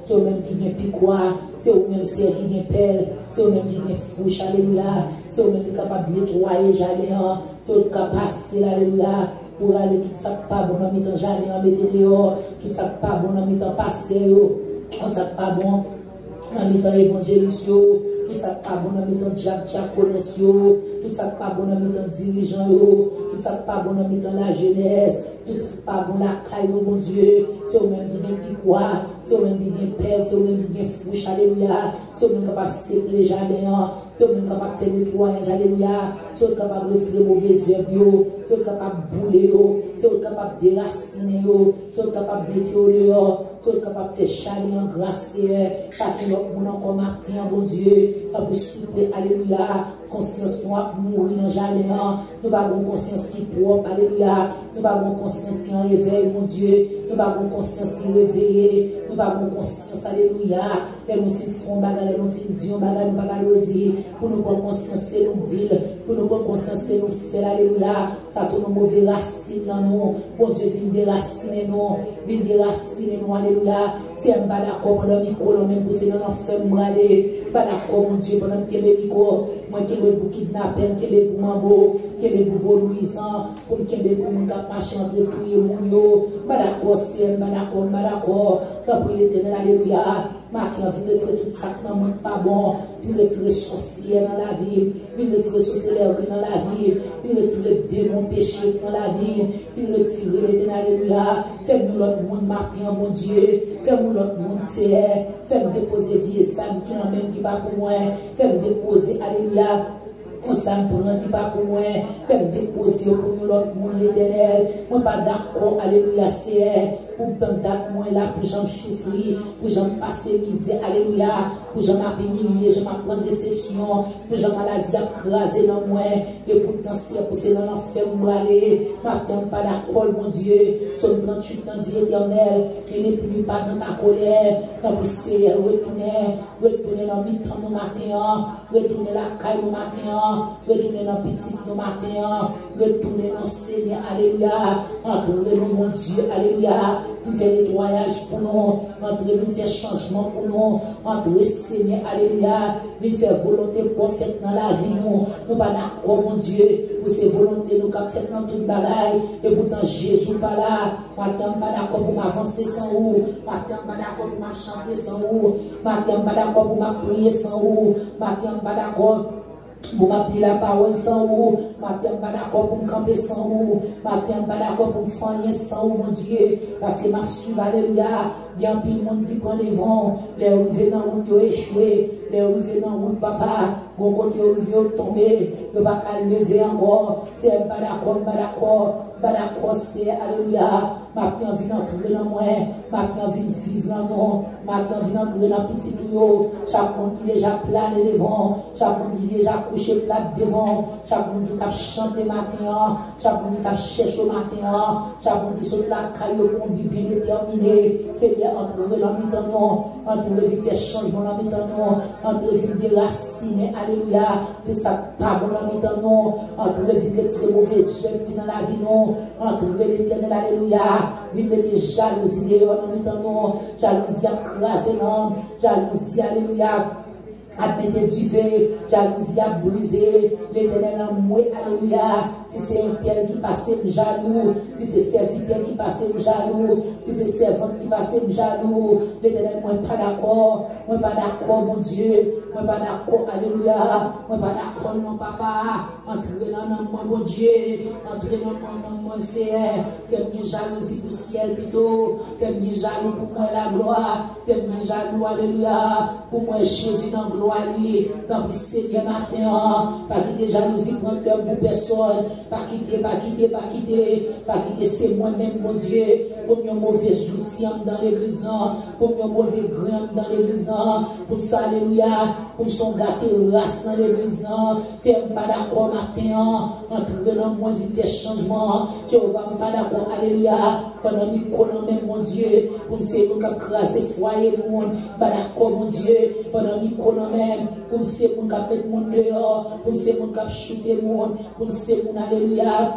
c'est eux même qui viennent piquoir, c'est eux même qui viennent pelle, c'est eux même qui viennent fouche, alléluia, c'est eux même qui sont capables de nettoyer jardin, c'est eux qui sont capables de passer, alléluia, pour aller tout ça pas bon dans mi-temps jardin, mettre dehors, tout ça pas bon dans mi-temps pasteur, tout ça pas bon dans mi-temps évangéliste, tout ça pas bon dans mi-temps diaconesse, tout ça pas bon dans mi-temps dirigeant, tout ça pas bon dans mi-temps la jeunesse, tout ça pas bon la caille, mon Dieu, c'est au même qui vient piquoir, c'est au même qui vient perdre, c'est au même qui vient fouche, alléluia, c'est au même capable de séparer les jardins, c'est au même capable de faire nettoyer, alléluia, c'est au capable de retirer mauvaises herbes, c'est au capable de bouler, c'est au capable de déraciner, c'est au capable de nettoyer, c'est au capable de faire chaler en grâce, pas que l'autre monde encore matin, bon Dieu, capable de souffler, alléluia, conscience noire mourir dans le jardin, nous avons conscience qui est propre, alléluia, nous avons conscience qui est en réveil, mon Dieu, nous avons conscience qui est réveillée, nous avons conscience, alléluia, les nous font bagarre, les nous dire bagarre, nous bagarre dire, pour nous prendre conscience, c'est nous dire, pour nous prendre conscience, c'est nous faire, alléluia, ça tourne nos mauvaises racines dans nous, bon Dieu, viens déraciner nous, alléluia, si on n'est pas d'accord pendant le micro, même pour ces enfants, pas d'accord, mon Dieu, pendant que le micro, moi qui est pour kidnapper, qui est pour mambo, qui est pour voluisant, pour qui est pour mon cap marcher entre tout et mon yo, pas d'accord, c'est, pas d'accord, tant pour l'éternel, alléluia. Maintenant, viens retirer tout ça qui n'est pas bon, viens retirer sorcière dans la vie, viens retirer sorcellerie dans la vie, viens retirer démon péché dans la vie, viens retirer l'éternel, alléluia. Fais-nous l'autre monde matin, mon Dieu, fais-nous l'autre monde c'est, fais-nous déposer vie et ça qui n'a même qui pas pour moi, fais-nous déposer, alléluia. Quand ça me prend qui pas pour moi, fais me déposer pour nous l'autre monde l'éternel. Moi pas d'accord, alléluia, c'est pour tant date moi là pour j'en souffrir, pour j'en passer misère, alléluia, pour j'en humilier, j'en prendre déception, pour j'en maladie écraser dans moi, et pourtant c'est pour c'est dans l'enfer moi aller. Matin pas d'accord, mon Dieu, son 38 ans dit éternel, et ne plus pas dans ta colère, quand vous c'est retourner dans mi-temps mon matin, retourner la caille mon matin, retourner dans petit mon matin, retourner dans Seigneur, alléluia, entrer dans mon Dieu, alléluia, pour faire nettoyage pour nous, entrer, venir faire changement pour nous, entrer Seigneur, alléluia, venir faire volonté prophète dans la vie, nous pas d'accord, mon Dieu, pour ces volontés, nous cap fait dans toute bagaille, et pourtant Jésus pas là, matin pas d'accord pour m'avancer sans vous, matin pas d'accord pour m'chanter sans vous, matin pas d'accord pour m'prier sans vous, matin pas d'accord pour m'appeler la parole sans vous, matin pas d'accord pour me camper sans vous, matin pas d'accord pour me faire sans vous, mon Dieu, parce que m'a suivi, alléluia, bien pile monde qui prend les vents, les arrivés dans route ont échoué, les arrivés dans route papa, bon côté arrivé tomber, le pas qu'à lever encore, c'est pas d'accord, c'est alléluia, maintenant vient entrer dans moi, maintenant vient vivre dans nous, maintenant vient entrer dans petit tuyau, chaque monde qui déjà plané devant, chaque monde qui déjà couché plat devant, chaque monde qui a chanté matin, chaque monde qui a cherché matin, chaque monde qui se la caillou pour un bien déterminé, c'est bien entrer dans mi-temps, entrer vite faire changement dans mi-temps, entrer vite déraciner, alléluia, tout ça pas bon dans mi-temps, entrer vite retirer mauvais œuvres qui dans la vie, non, entrer l'éternel, alléluia, vite mettre jalousie dehors dans mi-temps, jalousie à craser l'homme, jalousie, alléluia, à mettre du feu, jalousie à briser, l'éternel en moi, alléluia. Si c'est un tel qui passe le jaloux, si c'est serviteur qui passe le jaloux, si c'est servante qui passe le jaloux, l'éternel, moi pas d'accord, mon Dieu, moi pas d'accord, alléluia, moi pas d'accord, mon papa, entrez dans moi, mon Dieu, entrez dans moi, Seigneur, fais-moi jalousie pour le ciel, plutôt, fais-moi jaloux pour moi la gloire, fais-moi jaloux, alléluia, pour moi Jésus dans gloire, dans le Seigneur matin, pas quitter jalousie pour un cœur pour personne, pas quitter, c'est moi-même, mon Dieu, pour un mauvais outil dans l'église, pour un mauvais grain dans l'église, pour ça, alléluia, pour son gâté race dans l'église, c'est pas d'accord matin, entrer dans moi vite changement, Jéhovah, pas d'accord, alléluia, pendant que même mon Dieu, pour c'est nous qui craser foyer, monde, pas d'accord, mon Dieu, pendant que même, pour c'est nous qui mettre mon dehors, pour c'est nous qui shooter monde, pour c'est nous, alléluia.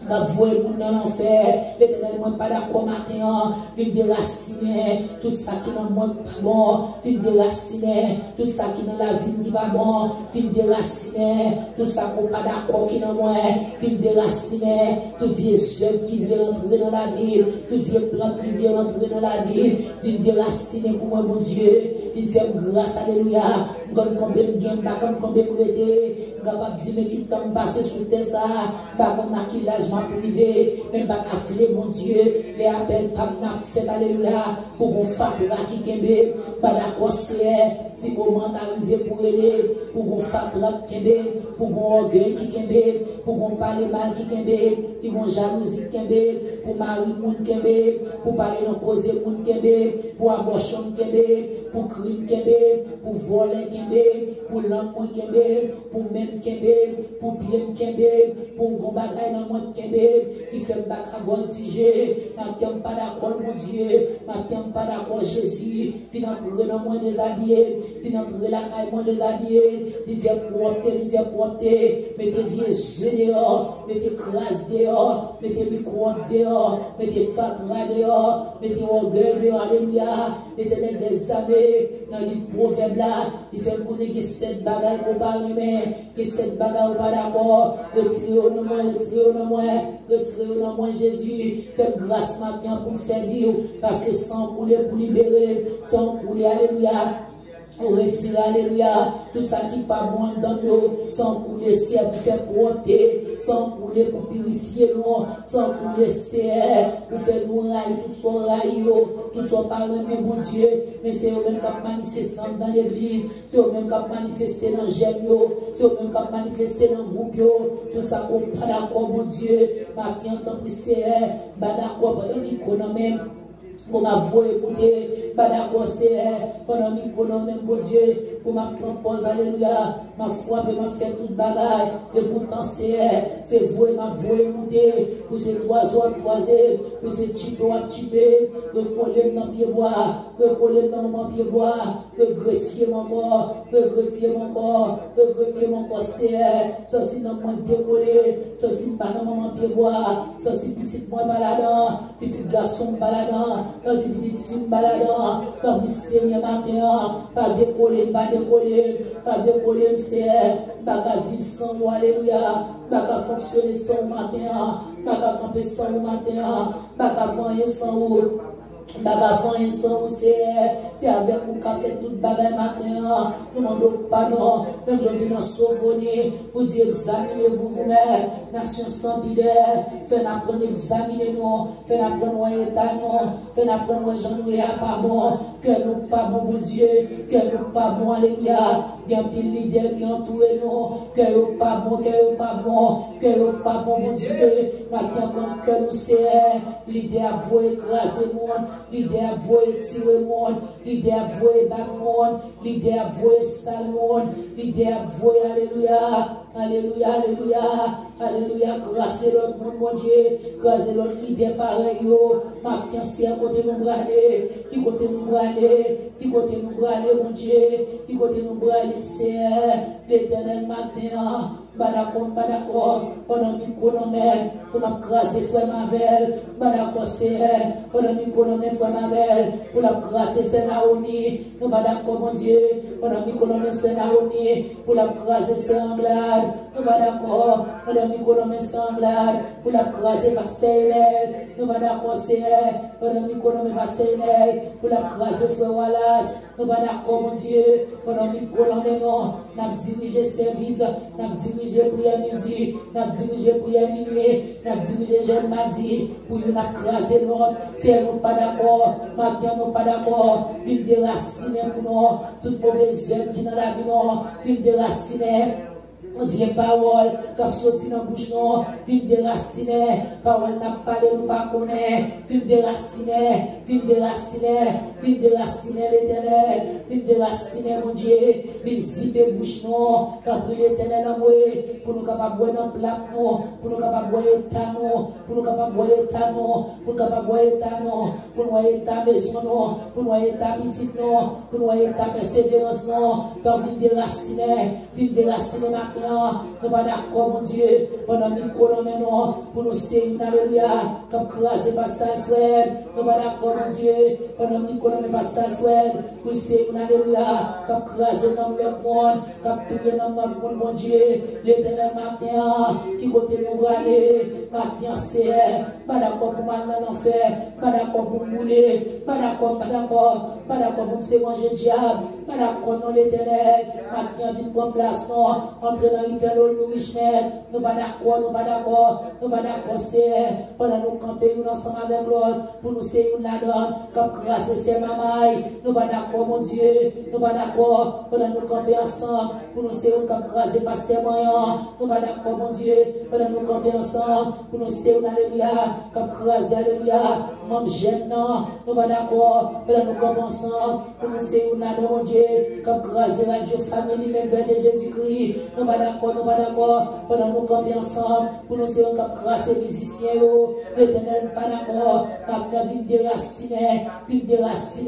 Voué moun dans l'enfer, l'éternel, moi pas d'accord matin, vim déraciner tout ça qui dans moi pas bon, vim déraciner tout ça qui dans la vie qui pas bon, vim déraciner tout ça qu'on pas d'accord qui dans moi, vim déraciner toute vieille œuvre qui vient entrer dans la vie, toute vieille plante qui vient entrer dans la vie, vim déraciner pour moi, mon Dieu, vim faire grâce, alléluia, comme combien de gain, comme combien de prêter, capable de dire mais qui t'en passé sous terre ça, comme à qui l'âge m'a privé, même pas afflé mon Dieu, les appels pas n'a fait alléluia, pour qu'on fasse là qui kembe, pas d'accord c'est, si comment t'arriver pour aller, pour qu'on fasse là qui kembe, pour qu'on orgueil qui kembe, pour qu'on parle mal qui kembe, qui qu'on jalousie qui kembe, pour mari moun kembe, pour parler dans cause moun kembe, pour abortion kembe, pour crime kembe, pour voler kembe, pour l'amour kembe, pour même kembe, pour bien kembe, pour gros bagay dans moi kembe, qui fait bac à voltiger, ma tiens pas d'accord mon Dieu, ma tiens pas d'accord Jésus, fin entrer dans moi déshabillé, fin entrer la caille moi déshabillé, fin faire propre, mettez vieux yeux dehors, mettez crasse dehors, mettez micro dehors, mettez fatra dehors, mettez orgueil dehors, alléluia, l'éternel des armées, dans le livre proverbe là, il fait connaître que cette bagaille qu'on parle, mais que cette bagaille on pas d'accord, retirez-au dans moi, retirez-au dans moi Jésus, faites grâce matin pour servir, parce que sans couler pour libérer, sans couler, alléluia. On retire, alléluia, tout ça qui n'est pas bon dans nous, sans couler ciel pour faire protéger, sans couler pour purifier nous, sans couler ciel pour faire nous railler, tout son rail, tout son parole, mais mon Dieu, mais c'est eux-mêmes qui manifestent dans l'église, c'est eux-mêmes qui manifestent dans le j'aime, c'est eux-mêmes qui manifestent dans le groupe, tout ça qu'on pas d'accord, mon Dieu, matin, tant que c'est, pas d'accord, pas de micro, non même. Pour ma voix écouter, pas d'accord, c'est pendant micro, même bon Dieu, pour ma propose, alléluia, ma foi, et ma fait toute bagaille, et pourtant c'est voix, ma voix écouter, pour ces trois autres croisés, pour ces types à typer, recoller dans pied bois, recoller dans mon pied bois, greffier mon corps, greffier mon corps, c'est sorti dans mon décollé, sorti pas dans mon pied bois, sorti petit moi baladant, petit garçon baladant, dans des petites filles baladant, dans le Seigneur matin, pas décoller, c'est pas qu'à vivre sans moi, alléluia, pas qu'à fonctionner sans matin, pas qu'à camper sans matin, pas qu'à voyer sans vous. Bagavant sans c'est avec vous qu'a fait toute bagaille matin, nous demandons pardon, même je dis dans Sophonie, vous dire examinez-vous vous-même, nation sans bidère, faites apprendre examiner nous, faites apprendre état nous, faites apprendre gens nous pas bon, que nous pas bon pour Dieu, que nous pas bon, alléluia, bien des leaders qui entourent nous, que nous pas bon, pour Dieu, matin que nous c'est, l'idée à vous écraser le monde, l'idée à vous tirer le monde, l'idée à vous battre le monde, l'idée à vous saler le monde, l'idée à vous, alléluia, alléluia, alléluia, alléluia, grâce à l'autre monde, mon Dieu, grâce à l'autre l'idée pareil, matin c'est à côté nous braler, qui côté nous braler, mon Dieu, qui côté nous braler, c'est l'éternel matin. Badakor, pendant l'économie, pour m'accraser frère Mavel, badakor c'est, pendant l'économie frère Mavel, pour l'abcraser c'est Naomi, nous badakor mon Dieu, pendant l'économie c'est Naomi, pour l'abcraser c'est Anglade, nous badakor, pendant l'économie c'est Anglade, pour l'abcraser Pastel, nous badakor c'est, pendant l'économie Pastel, pour l'abcraser frère Wallace, nous badakor mon Dieu, pendant l'économie non, n'a dirigé service, n'a dirigé prière midi, n'a dirigé prière minuit, n'a dirigé jeune mardi, pour nous craser l'autre, c'est nous pas d'accord, matin nous pas d'accord, vive déraciner pour nous, toute mauvaise œuvre qui dans la vie non, vive déraciner. On vient parole, quand sorti dans la bouche, non, vive déraciner, parole n'a pas parlé, nous pas connaître, vive déraciner l'éternel, vive déraciner mon Dieu, vive zipper bouche, non, quand prie l'éternel en moi, pour nous capables de boire dans plat, non, pour nous capables de boire état, non, pour nous capables de boire état, non, pour nous capables de boire état, non, pour nous boire état maison, non, pour nous boire état petite, non, pour nous boire état persévérance, non, quand vive déraciner matin. nous pas d'accord, mon Dieu, pendant Nicolas maintenant, pour nous séduire, alléluia, comme craser Pasteur Frère, nous pas d'accord, mon Dieu, pendant Nicolas, mais Pasteur Frère, pour séduire, alléluia, comme craser dans le monde, comme tuer dans le monde, mon Dieu, l'éternel matin, qui côté nous va aller, matin c'est, pas d'accord pour mal dans l'enfer, pas d'accord pour mouler, pas d'accord pour me se manger diable, pas d'accord non l'éternel, matin vite prendre place, non, entrer dans l'éternel nourrissement, nous pas d'accord, c'est, pendant nous camper, nous ensemble avec l'autre, pour nous séduire la donne, comme grâce c'est mamaille, nous pas d'accord, mon Dieu, nous pas d'accord, pendant nous camper ensemble, pour nous séduire comme grâce et pasteur moyen, nous pas d'accord, mon Dieu, pendant nous camper ensemble, pour nous séduire, alléluia, comme grâce, alléluia, même jeune, non, nous pas d'accord, pendant nous camper ensemble, pour nous séduire, mon Dieu, comme grâce et radio famille, même Père de Jésus-Christ, nous pas d'accord, pendant nous camper ensemble, pour nous séduire comme grâce et musiciens, l'éternel, pas d'accord, la vie déraciner,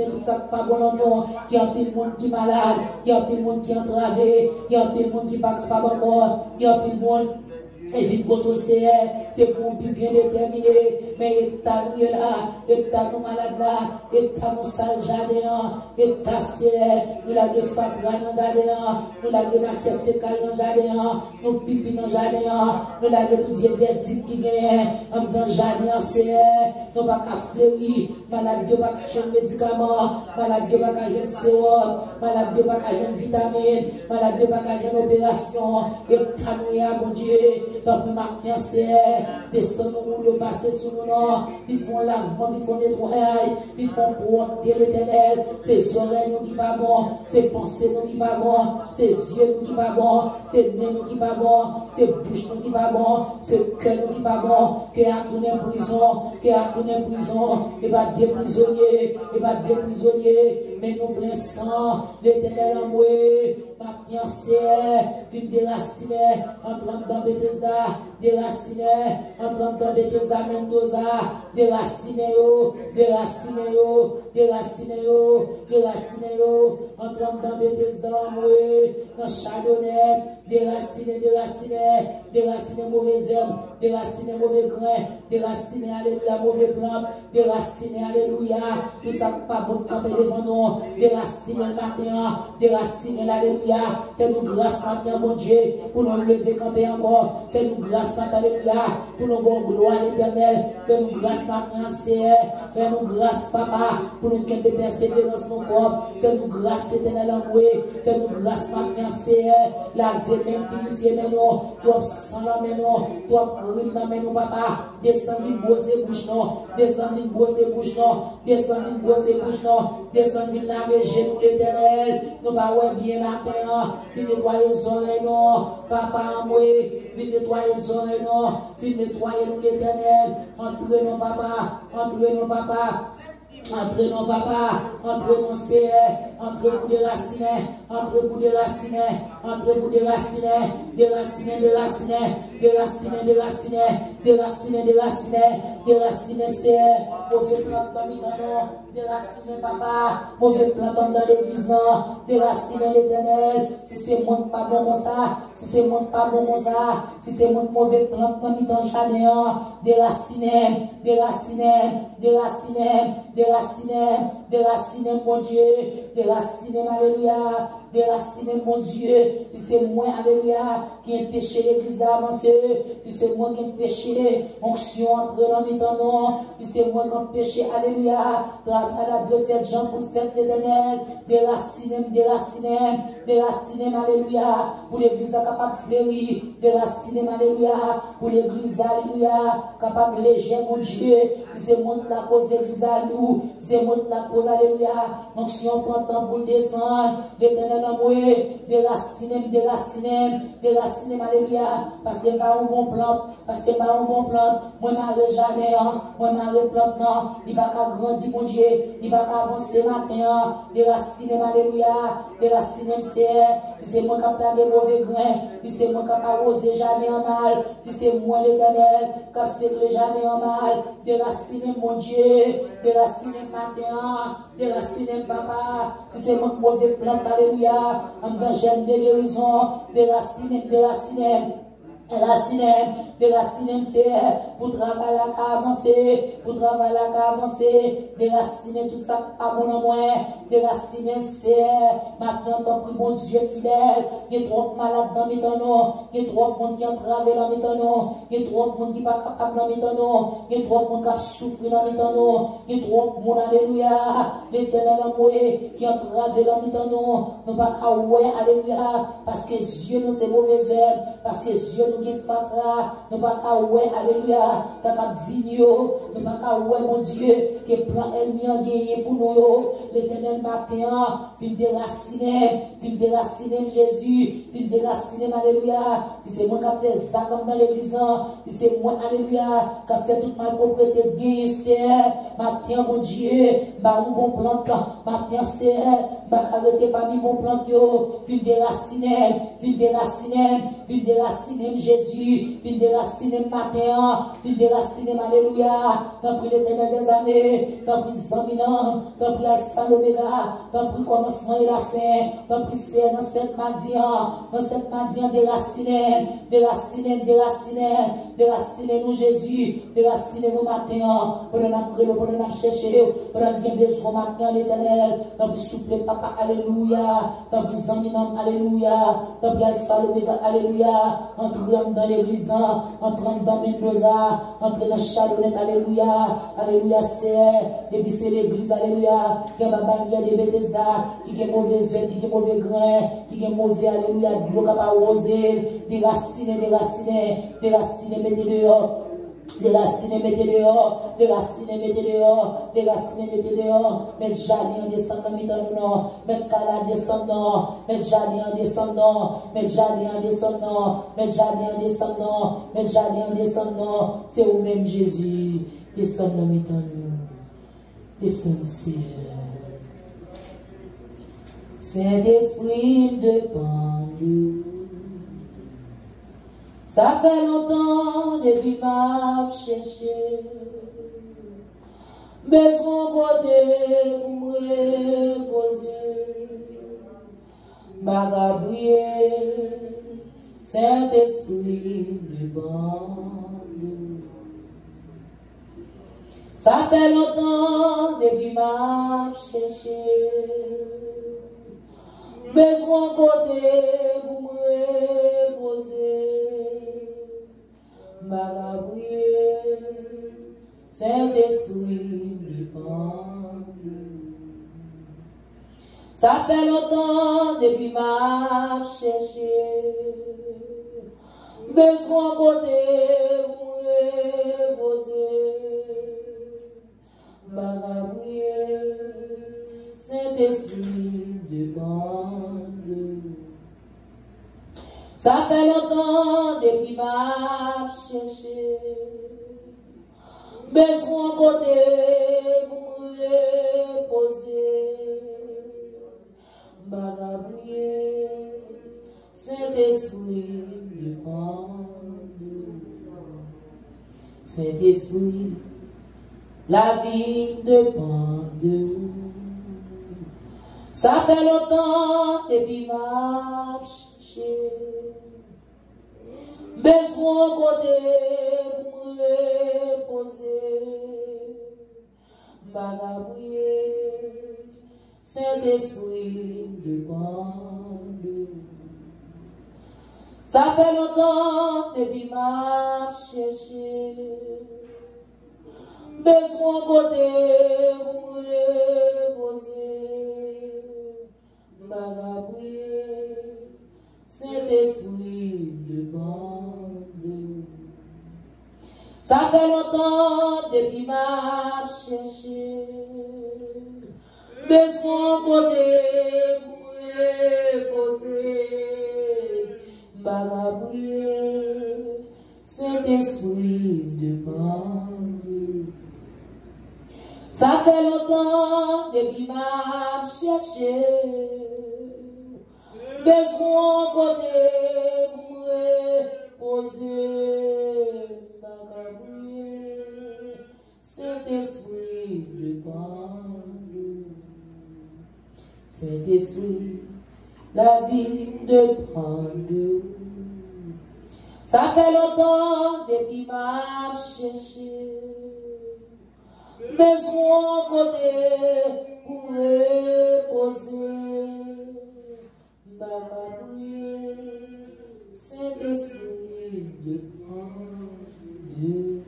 tout ça, pas bon en nous, qui a pris le monde qui est malade, qui a pris le monde qui est entravé, qui a pris le monde qui n'est pas capable encore, qui a pris le monde. Et vite contre c'est pour un bien déterminé, mais t'as nous là, et t'as nous malade là, et t'as nous sale jardin, et t'as nous la de fatra dans jardin, nous la de matière fécale dans jardin, nous pipi dans jardin, nous la de tout vieux verdict qui gagne, dans jardin c'est, nous pas qu'à fleurir, malade de pas qu'à jeune médicament, malade de pas qu'à jeune sérum, malade de pas qu'à jeune vitamine, malade de pas qu'à jeune opération, et t'as nous là, mon Dieu. Tant que matin c'est, descendons nous le passer sous nous, ils font lavement, ils font nettoyage, ils font porter l'éternel, c'est oreilles nous qui pas bon, c'est pensées nous qui pas bon, c'est yeux nous qui pas bon, c'est nez nous qui pas bon, c'est bouche nous qui pas bon, c'est cœur nous qui pas bon, que à tourner en prison, et pas des prisonniers, mais nous plein sang, l'éternel en moi, matin c'est, film déraciner, entrant dans Bethesda, déraciner, entrant dans Bethesda, Mendoza, déraciner, entrant dans Bethesda, dans Chardonnay, déraciner, mauvais hommes, déraciner, mauvais grains, déraciner, alléluia, mauvais plantes, déraciner, alléluia, tout ça pas bon camper devant nous, déraciner le matin, déraciner, alléluia, fais-nous grâce matin, mon Dieu, pour nous lever camper encore, fais-nous grâce matin, alléluia, pour nous bon gloire à l'éternel, fais-nous grâce matin, Seigneur, fais-nous grâce, papa, pour nous qu'un de persévérance nos propres, fais-nous grâce éternel en moi, fais-nous grâce matin, Seigneur, la vie même purifiée, mais non, toi sang là, mais non, toi crime là, mais non, papa, descends vite, brosser bouche, non, descends vite, brosser bouche, non, descends vite, brosser bouche, non, descends vite, laver genoux l'éternel, nous pas ouais bien matin, vite nettoyer les oreilles, non, papa en moi, vite nettoyer les oreilles, non, vite nettoyer nous l'éternel, entraînons papa, entraînons papa. Entraînons papa, entraînons Seigneur, entraînons déraciner, entraînons déraciner, entraînons déraciner, déraciner, déraciner Seigneur, mauvais plan dans l'éternel, déraciner papa, mauvais plan dans l'église, déraciner l'éternel, si c'est monde pas bon comme ça, si c'est monde pas bon comme ça, si c'est monde mauvais plan dans l'éternel jardin, déraciner, mon Dieu, déraciner, alléluia, déraciner, mon Dieu, si c'est moi, alléluia, qui ai péché l'église à avancer, si c'est moi qui ai péché, onction entre l'homme et ton nom, si c'est moi qui ai péché, alléluia, travail à deux fêtes, Jean pour faire éternelle, déraciner, alléluia, pour l'église capable de fleurir, déraciner, alléluia, pour l'église, alléluia, capable de léger, mon Dieu, si c'est moi qui la cause de l'église à nous, si c'est moi qui la cause, alléluia, onction prend temps pour descendre, l'éternel en moi, déraciner, alléluia, parce que c'est pas un bon plan, parce que c'est pas un bon plan. Moi, m'arrête jamais, moi, m'arrête plan, non. Il va pas grandir, mon Dieu. Il va pas avancer matin, déraciner, alléluia, déraciner, si c'est moi qui ai plagué mauvais grain, si c'est moi qui ai arrosé jamais en mal, si c'est moi l'éternel, qui ai séclé jamais en mal, déraciner, mon Dieu, déraciner matin, déraciner, papa, si c'est moi qui mauvais plan, alléluia, en danger de guérison, déraciner, déraciner, c'est pour travailler à avancer, pour travailler à avancer, déraciner tout ça, pas bon en moins, déraciner, c'est maintenant, t'en prie, bon Dieu fidèle, il y a trop de malades dans mes tonneaux, il y a trop de monde qui entrave dans mes tonneaux, il y a trop de monde qui n'est pas capable dans mes tonneaux, il y a trop de monde qui a souffert dans mes tonneaux, il y a trop de monde, alléluia, l'éternel amour qui entrave dans mes tonneaux, nous pas qu'à ouais, alléluia, parce que Dieu nous c'est mauvais œuvre, parce que Dieu nous qui fatra, nous pas qu'à ouais, alléluia, ça qu'a vigno, nous pas qu'à ouais, mon Dieu, qui plan ennemi en gagné pour nous, l'éternel matin, vient déraciner Jésus, vient déraciner, alléluia, si c'est moi qui ai fait ça comme dans l'église, si c'est moi, alléluia, qui ai fait toute ma propriété de gagner, c'est, matin, mon Dieu, ma bon plan, matin, c'est, ma arrêté pas mi bon plan, vient déraciner, Jésus, vient déraciner matin, vient déraciner, alléluia, t'en prie l'éternel des années, t'en prie Zambinant, t'en prie Alpha l'Oméga, t'en prie commencement et la fin, t'en prie c'est dans cette madian, déraciner nous Jésus, déraciner nous matin, pour nous prier, pour nous chercher, pour nous bien besoin matin l'éternel, t'en prie souple papa, alléluia, t'en prie Zambinant, alléluia, t'en prie Alpha l'Oméga, alléluia, entrons dans l'église, entrons dans Mendoza, entrons dans Chadonnet, alléluia, c'est, depuis c'est l'église, alléluia, qui a ma bannière de Bethesda, qui est mauvais œuvre, qui est mauvais grain, qui est mauvais, alléluia, de l'eau qui a pas rosé, déraciner, mettez dehors. Déraciner, mettez dehors, mettre Jali en descendant, mettre Kala descendant, mettre Jali en descendant, c'est au même Jésus, descendant, descendant, Saint-Esprit dépend de vous. Ça fait longtemps depuis m'a cherché, besoin côté pour me reposer, m'a gabriel, Saint-Esprit de bande. Ça fait longtemps depuis m'a cherché, besoin côté pour me reposer. Gabriel, Saint-Esprit dépend. Ça fait longtemps depuis m'a cherché, besoin côté pour reposer. Gabriel, Saint-Esprit dépend. Ça fait longtemps depuis m'a cherché, besoin côté pour me reposer. Gabriel, Saint-Esprit dépend. Saint-Esprit, la vie dépend de vous. Ça fait longtemps depuis m'a cherché, besoin côté pour me reposer. Gabriel, Saint-Esprit dépend. Ça fait longtemps depuis m'a cherché, besoin côté pour me reposer. Gabriel, Saint-Esprit dépend. Ça fait longtemps depuis m'a cherché, besoin côté pour me reposer. Gabriel, Saint-Esprit dépend de. Ça fait longtemps depuis m'a cherché. Besoin côté pour reposer ma cabine. Saint-Esprit dépend de. Saint-Esprit, la vie dépend de. Ça fait longtemps depuis m'a cherché. Besoin côté pour reposer ma prière. Saint-Esprit dépend de.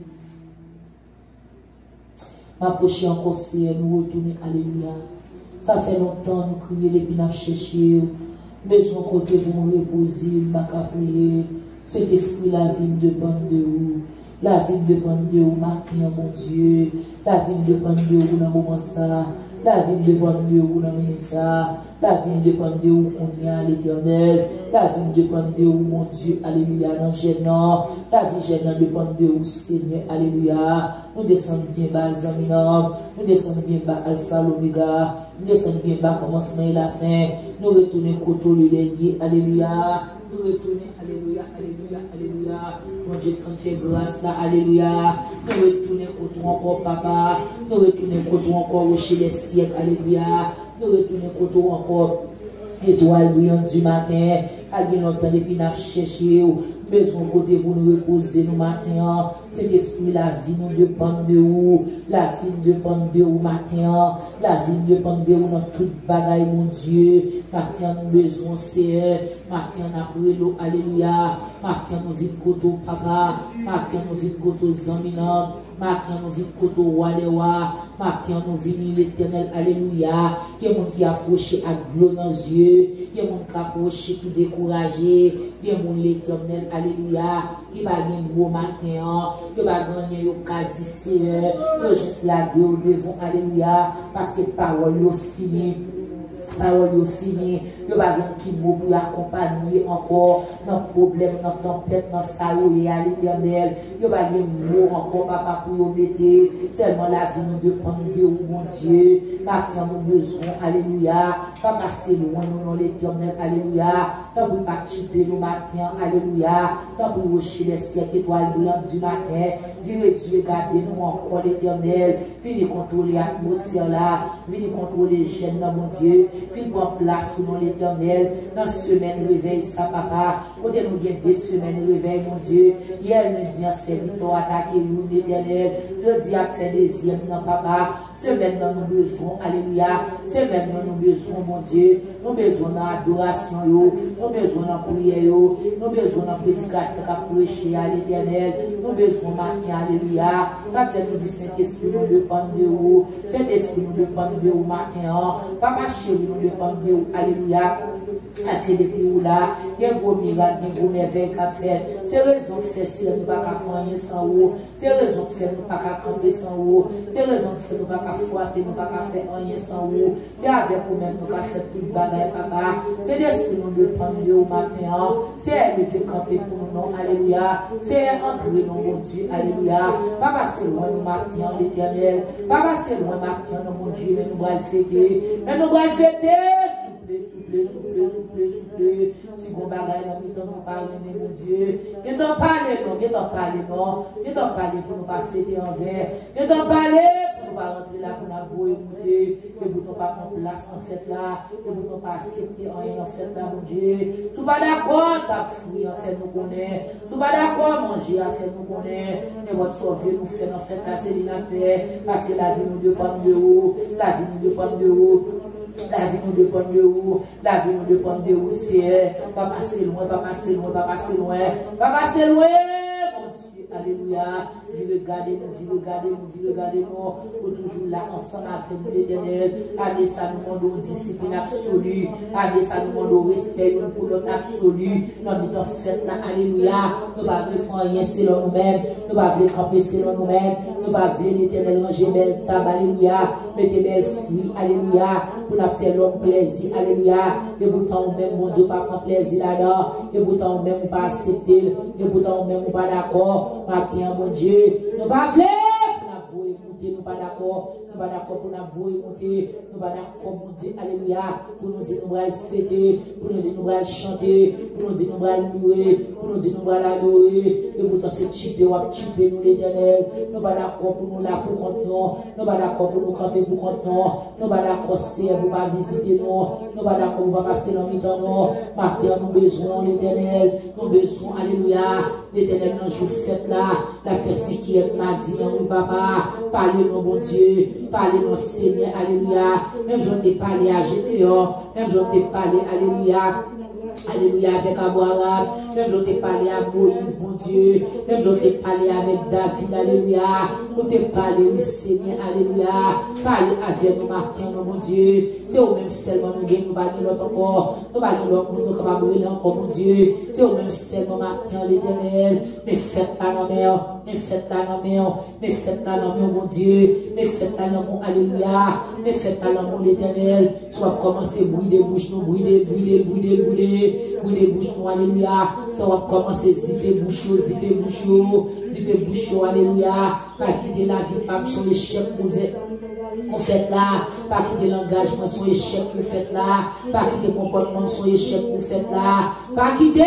Ma poche encore c'est nous retourner, alléluia. Ça fait longtemps nous crier depuis nous chercher. Besoin côté pour me reposer, ma prière. Cet esprit, la vie dépend de vous. La vie dépend de vous, matin, mon Dieu. La vie dépend de vous dans le moment ça. La vie dépend de vous dans le minute ça. La vie dépend de vous qu'on y a l'éternel. La vie dépend de vous, mon Dieu. Alléluia. Dans le gênant. La vie gênant dépend de vous, Seigneur. Alléluia. Nous descendons bien bas, Zaminam. Nous descendons bien bas, Alpha, l'Oméga. Nous descendons bien bas, commencement et la fin. Nous retournons côté le dernier. Alléluia. Nous retournons, alléluia, alléluia, alléluia. Mon Dieu, quand fait grâce là, alléluia. Nous retournons côté encore, papa. Nous retournons côté encore, rocher des siècles, alléluia. Nous retournons côté encore, étoile brillante du matin. À bien longtemps depuis nous chercher. Besoin côté pour nous reposer nous matin. Cet esprit, la vie nous dépend de vous. La vie nous dépend de vous matin. La vie nous dépend de vous dans toute bagaille, mon Dieu. Matin, nous besoin, Seigneur. Matin, après l'eau, alléluia. Matin, nous vite côté papa. Matin, nous vite côté Zaminam. Matin, nous vite côté Walewa. Matin, nous venons l'éternel, alléluia. Il y a des gens qui approchent à gloire dans les yeux. Il y a des gens qui approchent tout découragé. Il y a des gens l'éternel, alléluia, qui va gagner un beau matin, qui va gagner un caddie, Seigneur, qui juste la Dieu devant, alléluia, parce que parole est finie. Parole est finie, il va avoir qui mot pour accompagner encore dans le problème, dans la tempête, dans sa et à l'éternel. Il va avoir un mot encore, papa, pour vous mettre. Seulement la vie nous dépend de vous, mon Dieu. Maintenant, nous besoin, alléluia. Pas passer loin, nous, dans l'éternel, alléluia. Tant pour participer nous matin, alléluia. Tant pour rocher les siècles étoiles brillantes du matin. Venez les yeux, gardez-nous encore l'éternel. Venez contrôler l'atmosphère là. Venez contrôler les gènes, mon Dieu. Venez prendre place sous l'éternel. Dans la semaine réveil, ça, papa. Côté nous gagnons des semaines réveil, mon Dieu. Hier, nous disons, serviteur, attaquez nous, l'éternel. Je dis, après deuxième, non, papa. Semaine, nous besoin, alléluia. Semaine, nous besoin, mon Dieu. Nous besoin d'adoration, nous besoin de prière, nous besoin de prédicateur qui prêcher à l'éternel. Nous besoin de matin, alléluia. Quand tu dis Saint-Esprit, nous dépendons de vous. Saint-Esprit, nous dépendons de vous matin. Papa chéri, nous dépendons de vous, alléluia. Parce que depuis où là, il y a un gros miracle, un gros merveille qu'a fait. C'est raison de faire si nous ne pouvons pas faire rien sans vous. C'est raison de faire nous ne pouvons pas camper sans vous. C'est raison de faire nous ne pouvons pas frapper, nous ne pouvons pas faire rien sans vous. C'est avec vous-même nous pouvons faire tout le bagage, papa. C'est l'esprit nous dépend de vous matin. C'est elle qui fait camper pour nous, non, alléluia. C'est elle entrer dans mon Dieu, alléluia. Papa, c'est loin nous matin, l'éternel. Papa, c'est loin matin, mon Dieu, mais nous allons fêter. Mais nous allons fêter. Souple. Si vous bagay dans le temps, nous parlons, mais mon Dieu. Vous t'en parlez, non. Vous t'en parlez, non. Vous t'en parlez pour nous pas fêter en vain. Vous t'en parlez pour nous pas rentrer là, pour nous voir écouter. Et vous t'en pas prendre place en fait là. Et vous t'en pas accepter rien en fait là, mon Dieu. Tout pas d'accord, t'as fruit en fait, nous connaît. Tout pas d'accord, manger en fait, nous connaît. Mais votre sauver nous fait en fait là, c'est l'inaffaire. Parce que la vie nous dépend de vous. La vie nous dépend de vous. La vie nous dépend de vous. La vie nous dépend de vous, c'est pas passer loin, pas passer loin, pas passer loin, pas passer loin, mon Dieu, alléluia. Regardez-nous, pour toujours là, ensemble avec nous, l'éternel. Allez, ça nous demande discipline absolue. Allez, ça nous demande respect pour notre absolu. Nous avons fait là, alléluia. Nous ne pouvons pas faire rien selon nous-mêmes. Nous ne pouvons pas camper selon nous-mêmes. Nous nous pas voulons l'éternel ranger belle table, alléluia, mettez belle fruits, alléluia, pour nous faire l'homme plaisir, alléluia, et pourtant même, mon Dieu, pas prendre plaisir là-dedans, et pourtant même, pas accepter, et pourtant même, pas d'accord, matin, mon Dieu, nous pas voulons. Nous pas d'accord, nous pas d'accord pour nous vouer monter, nous pas d'accord mon Dieu, alléluia, pour nous dire nous allons fêter, pour nous dire nous allons chanter, pour nous dire nous allons louer, pour nous dire nous allons adorer, et pourtant c'est chipé ou chipé nous l'éternel, nous pas d'accord pour nous là pour compte nous pas d'accord pour nous camper pour compte nous pas d'accord c'est pour pas visiter nous pas d'accord pour pas passer dans mi-temps nous, matin nous besoin l'éternel, nous besoin, alléluia, l'éternel dans jour fête là, la fête qui est mardi, oui papa, parlez-nous, bon Dieu, parlez-nous, Seigneur, alléluia. Même je t'ai parlé à Gédéon, même je t'ai parlé, alléluia. Alléluia, avec Abraham, même je t'ai parlé à Moïse, mon Dieu, même je t'ai parlé avec David, alléluia, nous t'ai parlé, oui, Seigneur, alléluia, parlez avec nous, Martin, mon Dieu, c'est au même seulement nous gagnons, nous bagnons l'autre encore, nous bagnons l'autre, nous capables de brûler encore, mon Dieu, c'est au même seulement, Martin, l'éternel, mais faites-la dans mer, mais faites-la dans mer, mais faites-la dans mer, mon Dieu, mais faites-la dans mon, alléluia, mais faites-la dans mon, l'éternel, soit commencer à brûler des bouches, nous brûler les bouches, alléluia. Ça va commencer à zipper bouche, alléluia. Pas quitter la vie, pas son échec ouvert. On fait là, pas quitter l'engagement, son échec, vous faites là, pas quitter le comportement, son échec, vous faites là, pas quitter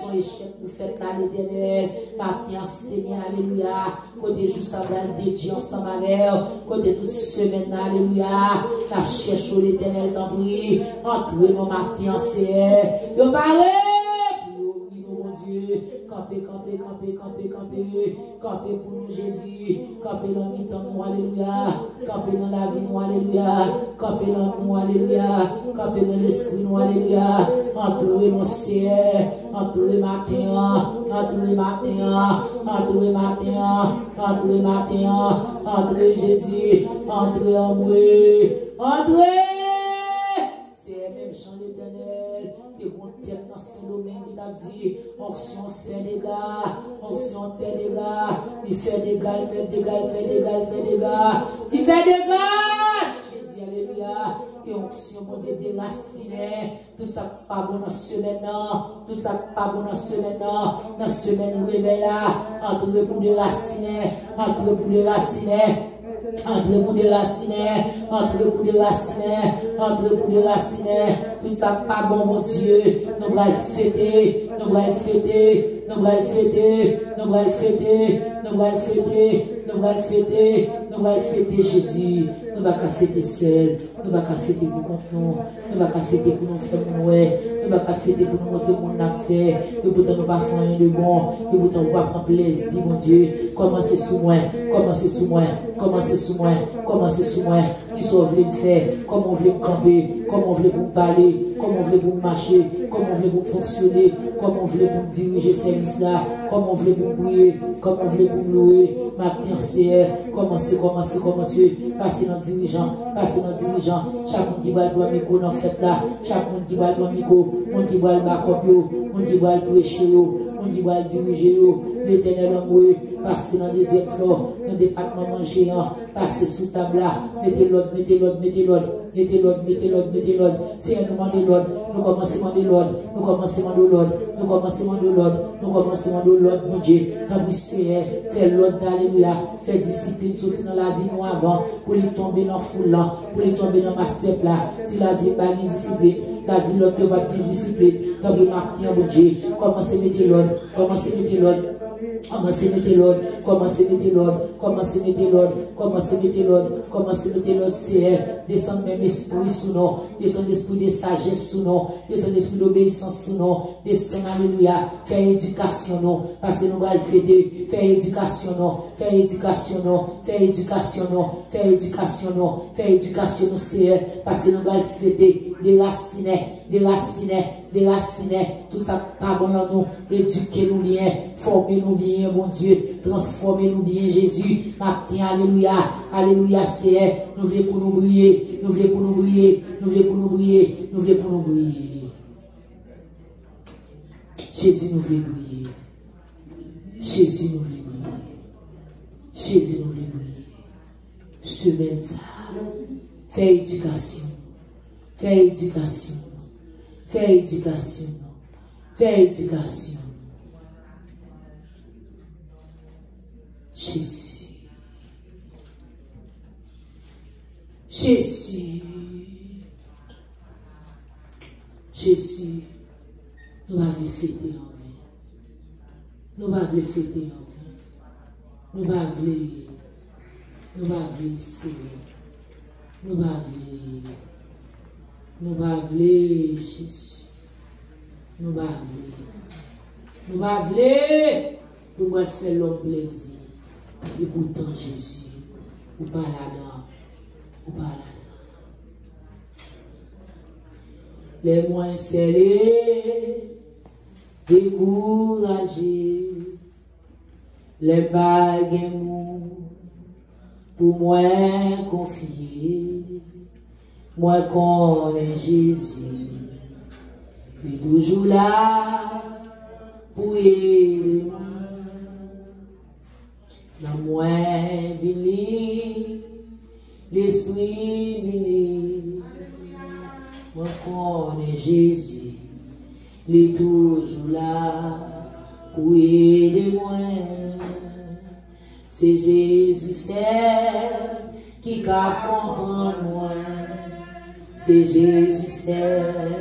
son échec, vous faites là, l'éternel, maintenant, Seigneur, alléluia, côté juste avant de Dieu ensemble avec, côté toute semaine, alléluia, la cherche l'éternel, t'en prie, entrez nos matin, Seigneur, yo parlez, mon Dieu, campez pour nous, Jésus, campez dans le temps, nous, alléluia, campez dans la vie, nous, alléluia, campez dans nous, alléluia, campez dans l'esprit, nous, alléluia, entrez, mon Seigneur, entrez matin, entrez Jésus, entrez en moi, entrez, c'est même chant l'éternel. Dans ce domaine qui t'a dit, onction fait des gars, onction fait des gars, il fait des gars, il fait des gars, Jésus, alléluia, que onction, mon Dieu, déraciné, tout ça pas bon dans ce semaine, tout ça pas bon dans ce semaine, dans ce semaine, réveil là, entre pour déraciner, entre pour déraciner. Entre pour déraciner, tout ça pas bon, mon Dieu, nous allons fêter, Jésus, nous allons fêter seul, nous allons fêter pour contre nous, nous allons fêter pour nous faire nous allons fêter pour nous montrer mon a fait, et pourtant nous pas faire rien de bon, et pourtant nous pas prendre plaisir, mon Dieu, commencez sous moi, qui soit voulu me faire, comment on voulait me camper, comment on voulait me parler, comment on voulait me marcher, comment on voulait me fonctionner, comment on voulait me diriger service là, comment on voulait me prier, comment on voulait me louer, matin c'est commencez, passer dans dirigeant, chaque monde qui va le micro dans fête là, chaque monde qui va le micro, on dit va le macopio, on dit va le prêcher, on dit va le diriger, l'éternel amoureux, passer dans des flore, dans le département manger, passer sous table là, mettez l'autre, c'est un moment de l'ordre, nous commençons de l'ordre, mon Dieu, quand vous savez, faire l'ordre, alléluia, faire discipline, sortir dans la vie nous avant, pour lui tomber dans la foule là, pour lui tomber dans ma step là, si la vie pas une discipline, la vie l'autre va pas une discipline, quand vous marquez, mon Dieu, commencez à mettre l'ordre, commencez à mettre l'ordre, c'est descendre même esprit sous nous, descendre esprit de sagesse sous nous, descendre esprit d'obéissance sous nous, descendre, alléluia, faire éducation nous, parce que nous allons fêter, faire éducation nous, c'est parce que nous allons fêter, déraciner, tout ça pas bon dans nous, éduquer nous bien, former nous bien, mon Dieu, transformer nous bien, Jésus, matin, alléluia, c'est, nous voulons pour nous briller, Jésus nous veut briller, semaine ça. Fais éducation. Fais éducation. Fais éducation. Fais éducation. Jésus. Jésus. Jésus. Nous avons fêté en vain. Nous avons fêté en vain. Nous avons essayer. Nous avons Jésus. Nous avons pour moi faire l'homme plaisir. Et pourtant Jésus, ou pas là-dedans, ou pas là-dedans. Les moins scellés, découragés, les bagues mous, pour moi confier, moi connais Jésus, il est toujours là pour aider moi. Dans moi vini, l'esprit vini, moi connais Jésus, il est toujours là pour aider moi. C'est Jésus seul qui comprend moi. C'est Jésus seul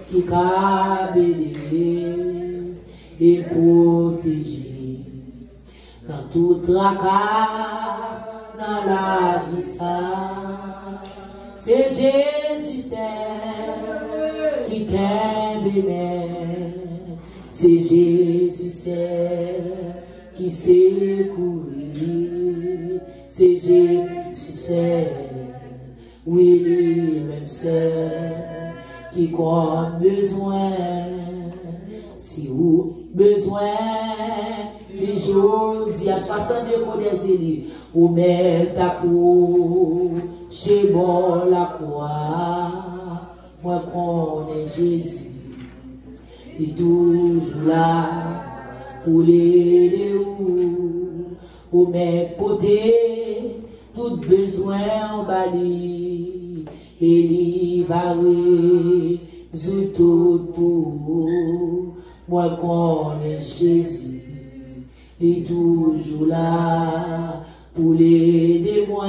qui a béni et protégé. Dans tout tracas, dans la vie ça, c'est Jésus seul qui t'aime béni. C'est Jésus seul qui sait courir. C'est Jésus seul, oui lui-même seul, qui a besoin. Si vous besoin, les jours d'il y a 62 qu'on des élus, ou mettre à peau, chez moi la croix, moi connais Jésus, il est toujours là, pour l'aider ou mettre poté, tout besoin en bali, et il va résoudre tout pour moi connais Jésus, il est toujours là pour l'aider moi.